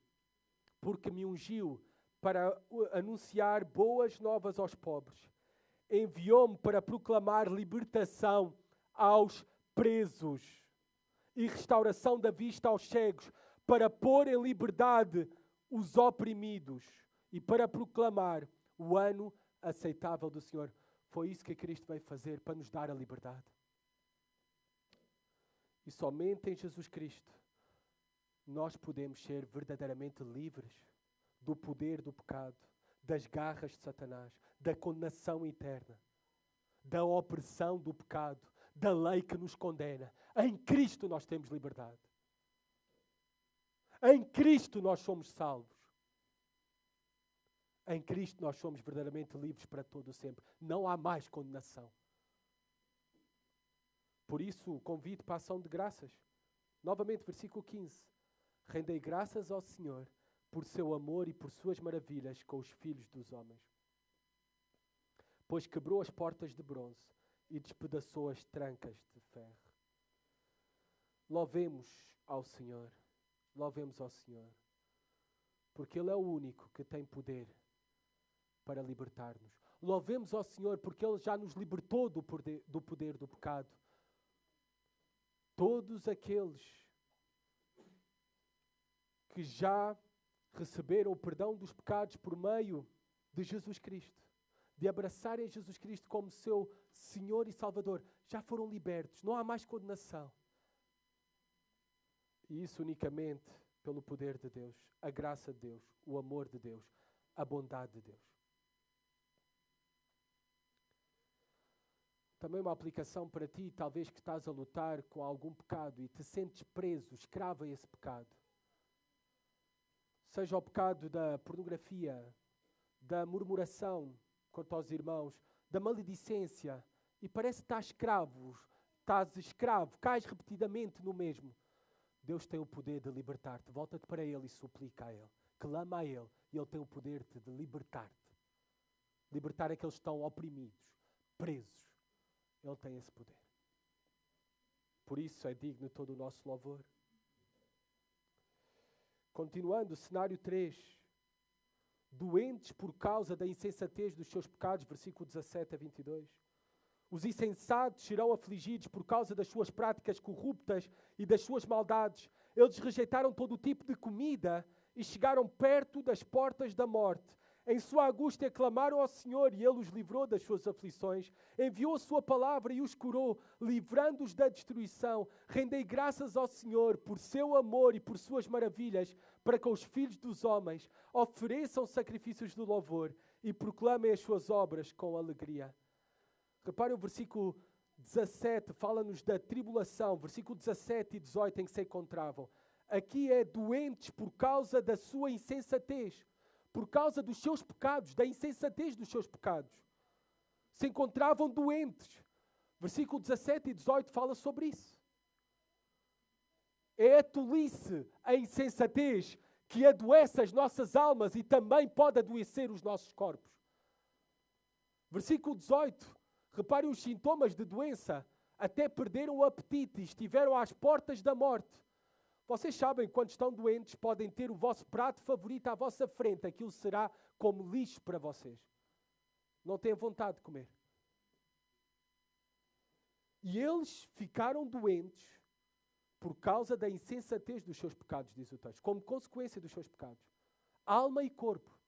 porque me ungiu para anunciar boas novas aos pobres. Enviou-me para proclamar libertação aos presos e restauração da vista aos cegos, para pôr em liberdade os oprimidos e para proclamar o ano aceitável do Senhor. Foi isso que Cristo veio fazer, para nos dar a liberdade. E somente em Jesus Cristo nós podemos ser verdadeiramente livres do poder do pecado, das garras de Satanás, da condenação eterna, da opressão do pecado, da lei que nos condena. Em Cristo nós temos liberdade. Em Cristo nós somos salvos. Em Cristo nós somos verdadeiramente livres para todo o sempre. Não há mais condenação. Por isso, o convite para a ação de graças. Novamente, versículo 15. Rendei graças ao Senhor por seu amor e por suas maravilhas com os filhos dos homens. Pois quebrou as portas de bronze e despedaçou as trancas de ferro. Louvemos ao Senhor. Louvemos ao Senhor. Porque Ele é o único que tem poder para libertar-nos. Louvemos ao Senhor porque Ele já nos libertou do poder do pecado. Todos aqueles que já receberam o perdão dos pecados por meio de Jesus Cristo, de abraçarem Jesus Cristo como seu Senhor e Salvador, já foram libertos. Não há mais condenação. E isso unicamente pelo poder de Deus, a graça de Deus, o amor de Deus, a bondade de Deus. Também uma aplicação para ti, talvez que estás a lutar com algum pecado e te sentes preso, escravo a esse pecado. Seja o pecado da pornografia, da murmuração quanto aos irmãos, da maledicência, e parece que estás escravo, cais repetidamente no mesmo. Deus tem o poder de libertar-te. Volta-te para Ele e suplica a Ele. Clama a Ele e Ele tem o poder de libertar-te. Libertar aqueles que estão oprimidos, presos. Ele tem esse poder. Por isso é digno todo o nosso louvor. Continuando, cenário 3. Doentes por causa da insensatez dos seus pecados, versículo 17 a 22. Os insensatos serão afligidos por causa das suas práticas corruptas e das suas maldades. Eles rejeitaram todo o tipo de comida e chegaram perto das portas da morte. Em sua angústia clamaram ao Senhor e Ele os livrou das suas aflições. Enviou a sua palavra e os curou, livrando-os da destruição. Rendei graças ao Senhor por seu amor e por suas maravilhas, para com os filhos dos homens ofereçam sacrifícios de louvor e proclamem as suas obras com alegria. Reparem o versículo 17, fala-nos da tribulação, versículo 17 e 18 em que se encontravam. Aqui é doentes por causa da sua insensatez, por causa dos seus pecados, da insensatez dos seus pecados. Se encontravam doentes. Versículo 17 e 18 fala sobre isso. É a tolice, a insensatez, que adoece as nossas almas e também pode adoecer os nossos corpos. Versículo 18. Reparem os sintomas de doença. Até perderam o apetite e estiveram às portas da morte. Vocês sabem, quando estão doentes, podem ter o vosso prato favorito à vossa frente. Aquilo será como lixo para vocês. Não têm vontade de comer. E eles ficaram doentes por causa da insensatez dos seus pecados, diz o texto. Como consequência dos seus pecados. Alma e corpo.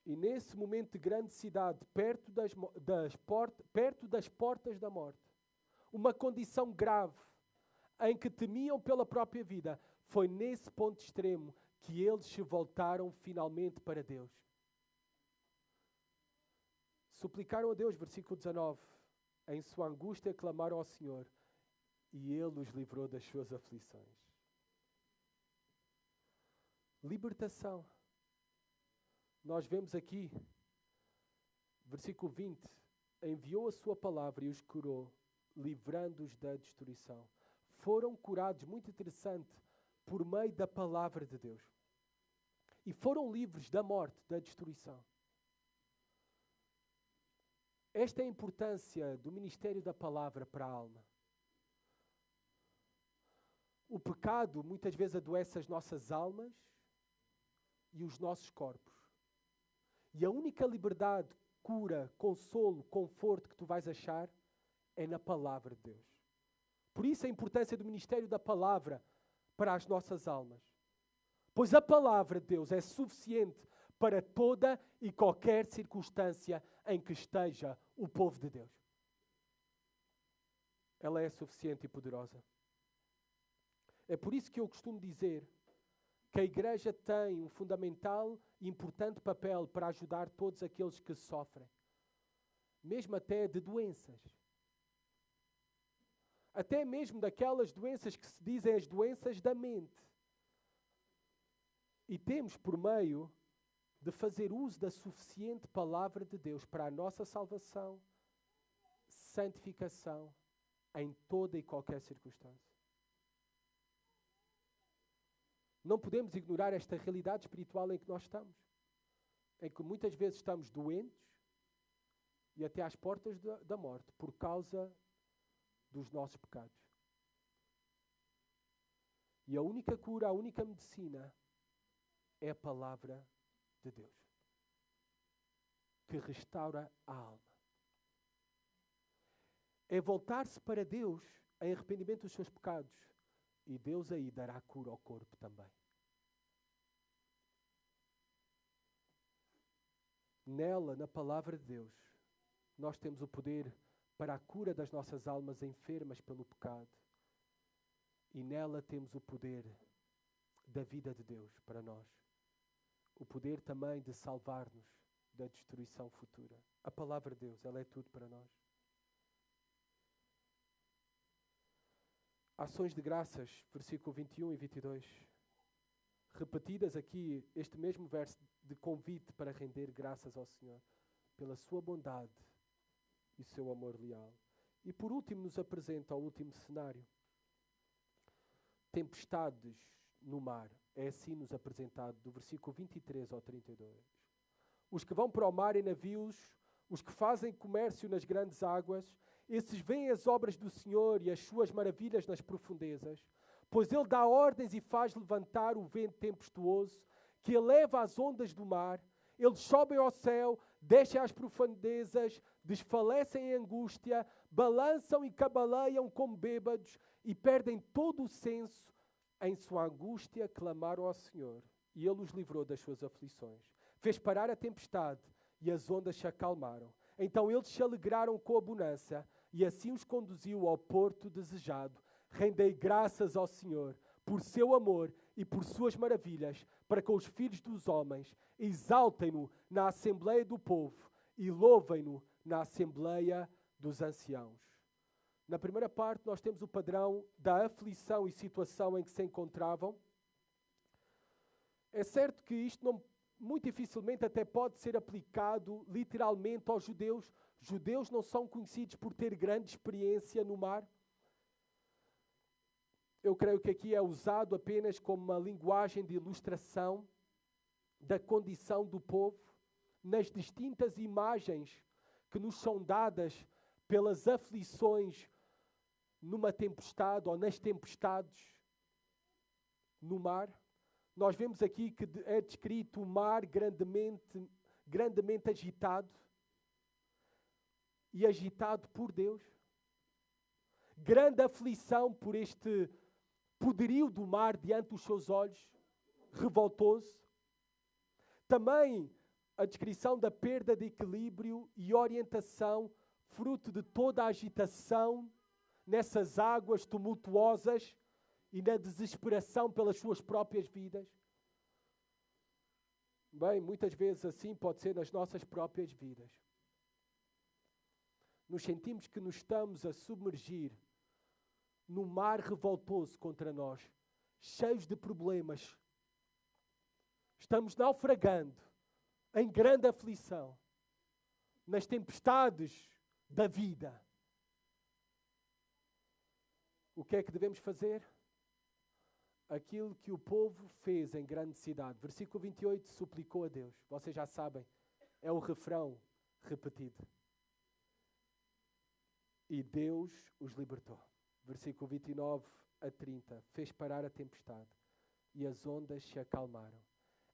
E nesse momento de grande necessidade, perto das portas da morte, uma condição grave, em que temiam pela própria vida, foi nesse ponto extremo que eles se voltaram finalmente para Deus. Suplicaram a Deus, versículo 19, em sua angústia clamaram ao Senhor, e Ele os livrou das suas aflições. Libertação. Nós vemos aqui, versículo 20, enviou a sua palavra e os curou, livrando-os da destruição. Foram curados, muito interessante, por meio da palavra de Deus. E foram livres da morte, da destruição. Esta é a importância do ministério da palavra para a alma. O pecado muitas vezes adoece as nossas almas e os nossos corpos. E a única liberdade, cura, consolo, conforto que tu vais achar é na palavra de Deus. Por isso a importância do ministério da palavra para as nossas almas. Pois a palavra de Deus é suficiente para toda e qualquer circunstância em que esteja o povo de Deus. Ela é suficiente e poderosa. É por isso que eu costumo dizer que a igreja tem um fundamental e importante papel para ajudar todos aqueles que sofrem, mesmo até de doenças. Até mesmo daquelas doenças que se dizem as doenças da mente. E temos por meio de fazer uso da suficiente palavra de Deus para a nossa salvação, santificação, em toda e qualquer circunstância. Não podemos ignorar esta realidade espiritual em que nós estamos. Em que muitas vezes estamos doentes e até às portas da morte por causa dos nossos pecados. E a única cura, a única medicina é a palavra de Deus. que restaura a alma. É voltar-se para Deus em arrependimento dos seus pecados. E Deus aí dará cura ao corpo também. Nela, na palavra de Deus, nós temos o poder para a cura das nossas almas enfermas pelo pecado. E nela temos o poder da vida de Deus para nós. O poder também de salvar-nos da destruição futura. A palavra de Deus, ela é tudo para nós. Ações de graças, versículo 21 e 22. Repetidas aqui, este mesmo verso de convite para render graças ao Senhor, pela sua bondade e seu amor leal. E por último nos apresenta o último cenário. Tempestades no mar. É assim nos apresentado, do versículo 23 ao 32. Os que vão para o mar em navios, os que fazem comércio nas grandes águas, esses veem as obras do Senhor e as suas maravilhas nas profundezas, pois Ele dá ordens e faz levantar o vento tempestuoso, que eleva as ondas do mar. Eles sobem ao céu, descem às profundezas, desfalecem em angústia, balançam e cabaleiam como bêbados e perdem todo o senso. Em sua angústia clamaram ao Senhor e Ele os livrou das suas aflições. Fez parar a tempestade e as ondas se acalmaram. Então eles se alegraram com a bonança e assim os conduziu ao porto desejado. Rendei graças ao Senhor por seu amor e por suas maravilhas para com os filhos dos homens. Exaltem-no na assembleia do povo e louvem-no na assembleia dos anciãos. Na primeira parte nós temos o padrão da aflição e situação em que se encontravam. É certo que isto não, muito dificilmente até pode ser aplicado literalmente aos judeus. Judeus não são conhecidos por ter grande experiência no mar. Eu creio que aqui é usado apenas como uma linguagem de ilustração da condição do povo nas distintas imagens que nos são dadas pelas aflições numa tempestade ou nas tempestades no mar. Nós vemos aqui que é descrito o mar grandemente agitado e agitado por Deus. Grande aflição por este poderio do mar diante dos seus olhos, revoltoso. Também a descrição da perda de equilíbrio e orientação, fruto de toda a agitação nessas águas tumultuosas e na desesperação pelas suas próprias vidas. Bem, muitas vezes assim pode ser nas nossas próprias vidas. Nos sentimos que nos estamos a submergir num mar revoltoso contra nós, cheios de problemas. Estamos naufragando em grande aflição nas tempestades da vida. O que é que devemos fazer? Aquilo que o povo fez em grande cidade. Versículo 28, suplicou a Deus. Vocês já sabem, é o refrão repetido. E Deus os libertou. Versículo 29 a 30, fez parar a tempestade e as ondas se acalmaram.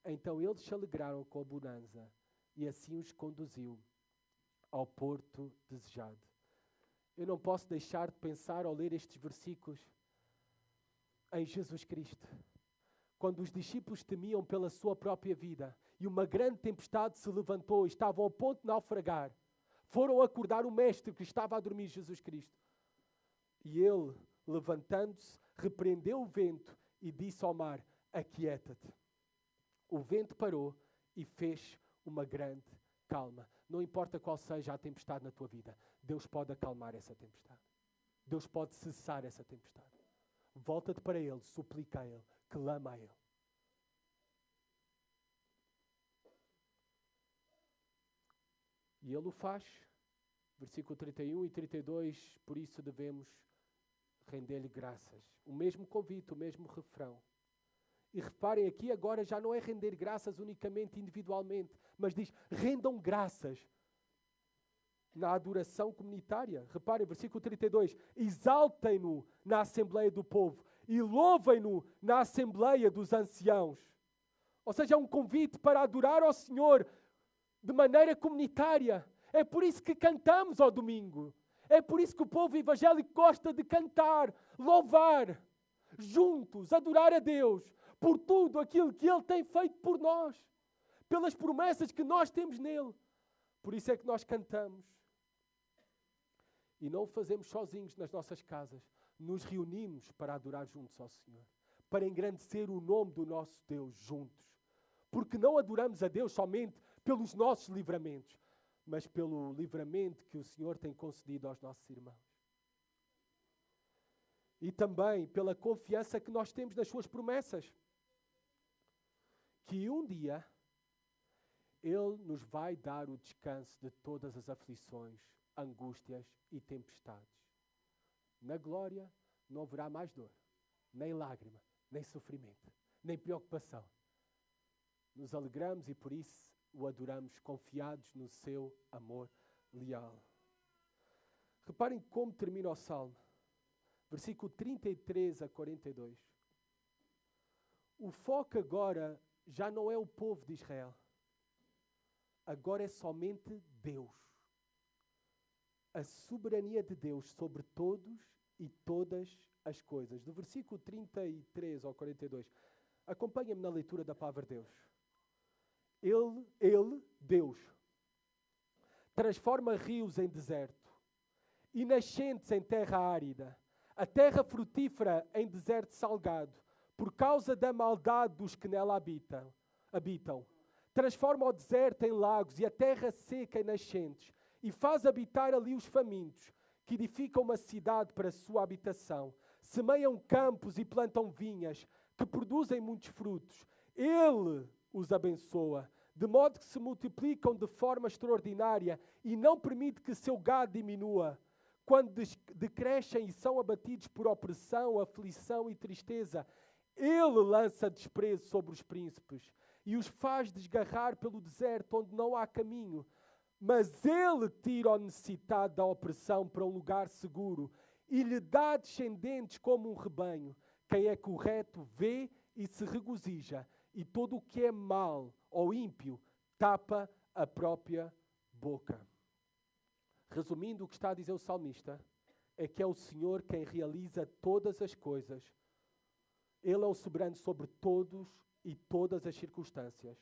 Então eles se alegraram com a bonança e assim os conduziu ao porto desejado. Eu não posso deixar de pensar ao ler estes versículos em Jesus Cristo. Quando os discípulos temiam pela sua própria vida e uma grande tempestade se levantou e estavam ao ponto de naufragar, foram acordar o Mestre que estava a dormir, Jesus Cristo. E ele, levantando-se, repreendeu o vento e disse ao mar: aquieta-te. O vento parou e fez uma grande calma. Não importa qual seja a tempestade na tua vida, Deus pode acalmar essa tempestade. Deus pode cessar essa tempestade. Volta-te para Ele, suplica a Ele, clama a Ele. E Ele o faz. Versículo 31 e 32, por isso devemos render-lhe graças. O mesmo convite, o mesmo refrão. E reparem aqui, agora já não é render graças unicamente individualmente, mas diz, rendam graças na adoração comunitária. Reparem, versículo 32, exaltem-no na assembleia do povo e louvem-no na assembleia dos anciãos. Ou seja, é um convite para adorar ao Senhor de maneira comunitária. É por isso que cantamos ao domingo. É por isso que o povo evangélico gosta de cantar, louvar, juntos, adorar a Deus por tudo aquilo que Ele tem feito por nós, pelas promessas que nós temos nele. Por isso é que nós cantamos. E não o fazemos sozinhos nas nossas casas. Nos reunimos para adorar juntos ao Senhor, para engrandecer o nome do nosso Deus juntos. Porque não adoramos a Deus somente pelos nossos livramentos, mas pelo livramento que o Senhor tem concedido aos nossos irmãos. E também pela confiança que nós temos nas suas promessas. Que um dia Ele nos vai dar o descanso de todas as aflições, angústias e tempestades. Na glória não haverá mais dor, nem lágrima, nem sofrimento, nem preocupação. Nos alegramos e por isso o adoramos, confiados no seu amor leal. Reparem como termina o Salmo. Versículo 33 a 42. O foco agora já não é o povo de Israel. Agora é somente Deus. A soberania de Deus sobre todos e todas as coisas. Do versículo 33 ao 42. Acompanha-me na leitura da palavra de Deus. Ele, Deus, transforma rios em deserto e nascentes em terra árida, a terra frutífera em deserto salgado, por causa da maldade dos que nela habitam. Transforma o deserto em lagos e a terra seca em nascentes, e faz habitar ali os famintos, que edificam uma cidade para a sua habitação. Semeiam campos e plantam vinhas, que produzem muitos frutos. Ele os abençoa, de modo que se multiplicam de forma extraordinária e não permite que seu gado diminua. Quando decrescem e são abatidos por opressão, aflição e tristeza, Ele lança desprezo sobre os príncipes e os faz desgarrar pelo deserto onde não há caminho. Mas Ele tira o necessitado da opressão para um lugar seguro e lhe dá descendentes como um rebanho. Quem é correto vê e se regozija, e todo o que é mau ou ímpio tapa a própria boca. Resumindo, o que está a dizer o salmista é que é o Senhor quem realiza todas as coisas. Ele é o soberano sobre todos e todas as circunstâncias.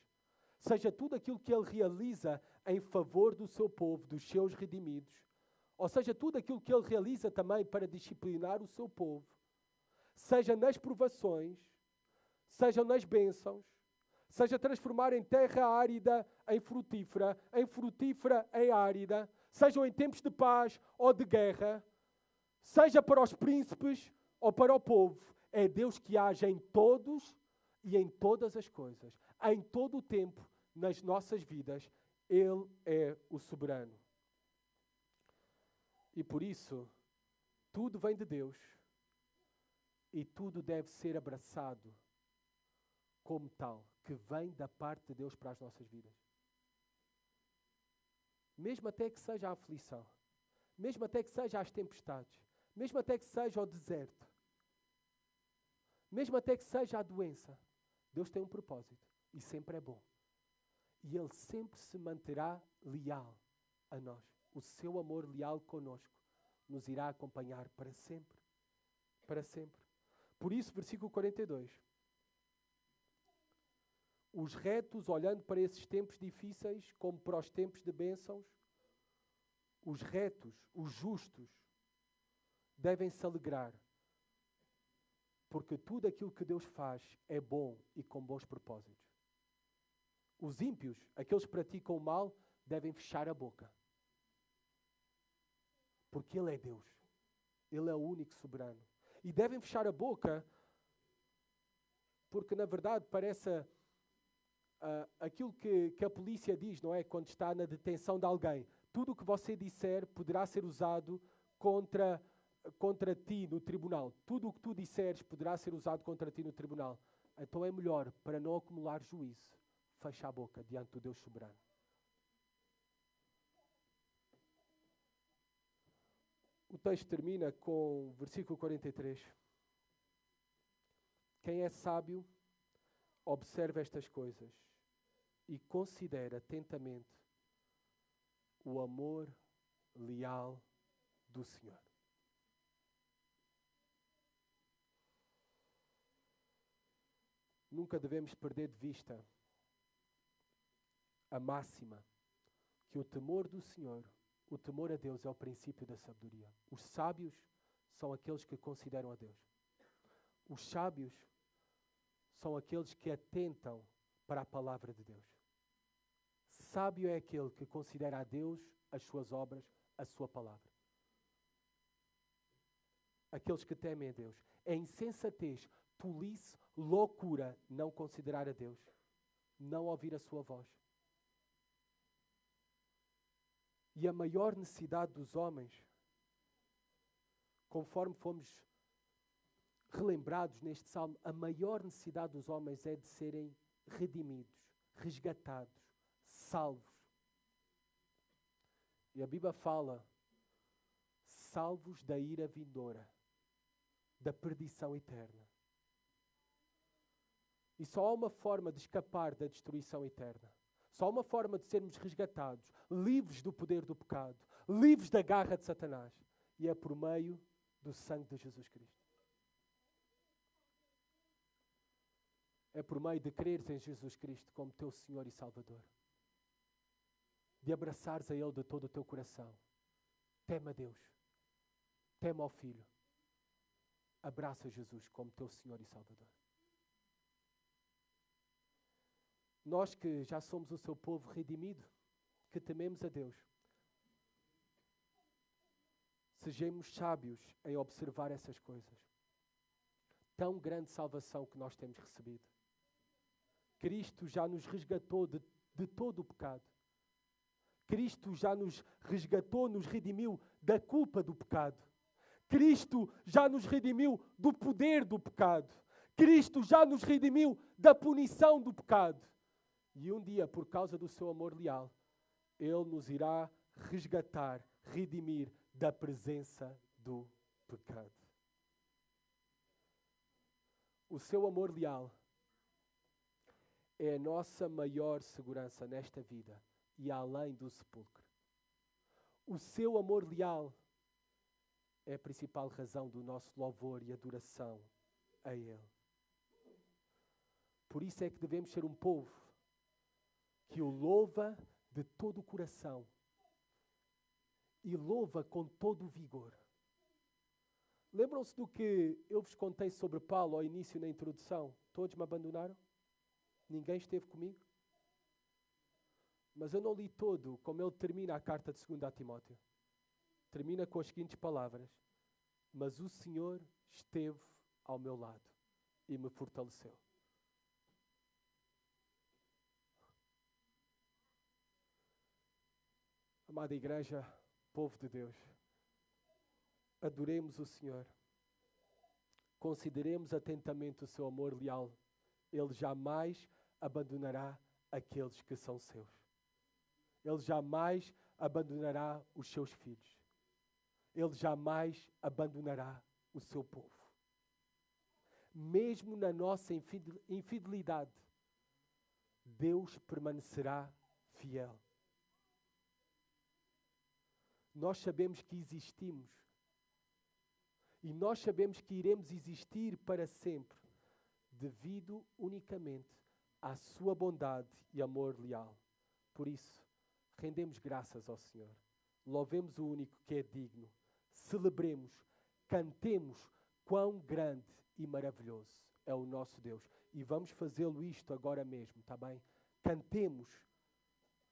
Seja tudo aquilo que Ele realiza em favor do seu povo, dos seus redimidos, ou seja tudo aquilo que Ele realiza também para disciplinar o seu povo, seja nas provações, seja nas bênçãos, seja transformar em terra árida em frutífera em árida, sejam em tempos de paz ou de guerra, seja para os príncipes ou para o povo, é Deus que age em todos e em todas as coisas, em todo o tempo, nas nossas vidas. Ele é o soberano. E por isso, tudo vem de Deus e tudo deve ser abraçado como tal, que vem da parte de Deus para as nossas vidas. Mesmo até que seja a aflição, mesmo até que seja as tempestades, mesmo até que seja o deserto, mesmo até que seja a doença, Deus tem um propósito e sempre é bom. E Ele sempre se manterá leal a nós. O seu amor leal conosco nos irá acompanhar para sempre. Para sempre. Por isso, versículo 42. Os retos, olhando para esses tempos difíceis, como para os tempos de bênçãos, os retos, os justos, devem se alegrar. Porque tudo aquilo que Deus faz é bom e com bons propósitos. Os ímpios, aqueles que praticam o mal, devem fechar a boca. Porque Ele é Deus. Ele é o único soberano. E devem fechar a boca porque, na verdade, parece aquilo que a polícia diz, não é? Quando está na detenção de alguém. Tudo o que você disser poderá ser usado contra ti no tribunal. Tudo o que tu disseres poderá ser usado contra ti no tribunal. Então é melhor, para não acumular juízo, fecha a boca diante do Deus soberano. O texto termina com o versículo 43. Quem é sábio, observa estas coisas e considera atentamente o amor leal do Senhor. Nunca devemos perder de vista a máxima que o temor do Senhor, o temor a Deus é o princípio da sabedoria. Os sábios são aqueles que consideram a Deus. Os sábios são aqueles que atentam para a palavra de Deus. Sábio é aquele que considera a Deus, as suas obras, a sua palavra. Aqueles que temem a Deus. É insensatez, tolice, loucura não considerar a Deus, não ouvir a sua voz. E a maior necessidade dos homens, conforme fomos relembrados neste salmo, a maior necessidade dos homens é de serem redimidos, resgatados, salvos. E a Bíblia fala, salvos da ira vindoura, da perdição eterna. E só há uma forma de escapar da destruição eterna. Só há uma forma de sermos resgatados, livres do poder do pecado, livres da garra de Satanás. E é por meio do sangue de Jesus Cristo. É por meio de creres em Jesus Cristo como teu Senhor e Salvador. De abraçares a Ele de todo o teu coração. Teme a Deus. Teme ao Filho. Abraça Jesus como teu Senhor e Salvador. Nós que já somos o seu povo redimido, que tememos a Deus, sejamos sábios em observar essas coisas. Tão grande salvação que nós temos recebido. Cristo já nos resgatou de todo o pecado. Cristo já nos resgatou, nos redimiu da culpa do pecado. Cristo já nos redimiu do poder do pecado. Cristo já nos redimiu da punição do pecado. E um dia, por causa do seu amor leal, Ele nos irá resgatar, redimir da presença do pecado. O seu amor leal é a nossa maior segurança nesta vida e além do sepulcro. O seu amor leal é a principal razão do nosso louvor e adoração a Ele. Por isso é que devemos ser um povo que o louva de todo o coração e louva com todo o vigor. Lembram-se do que eu vos contei sobre Paulo ao início na introdução? Todos me abandonaram? Ninguém esteve comigo? Mas eu não li todo como ele termina a carta de 2 a Timóteo. Termina com as seguintes palavras: mas o Senhor esteve ao meu lado e me fortaleceu. Amada igreja, povo de Deus, adoremos o Senhor. Consideremos atentamente o seu amor leal. Ele jamais abandonará aqueles que são seus. Ele jamais abandonará os seus filhos. Ele jamais abandonará o seu povo. Mesmo na nossa infidelidade, Deus permanecerá fiel. Nós sabemos que existimos. E nós sabemos que iremos existir para sempre, devido unicamente à sua bondade e amor leal. Por isso, rendemos graças ao Senhor. Louvemos o único que é digno. Celebremos, cantemos quão grande e maravilhoso é o nosso Deus. E vamos fazê-lo isto agora mesmo, está bem? Cantemos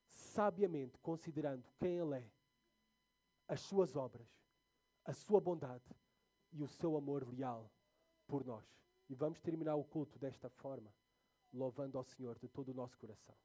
sabiamente, considerando quem Ele é, as suas obras, a sua bondade e o seu amor leal por nós. E vamos terminar o culto desta forma, louvando ao Senhor de todo o nosso coração.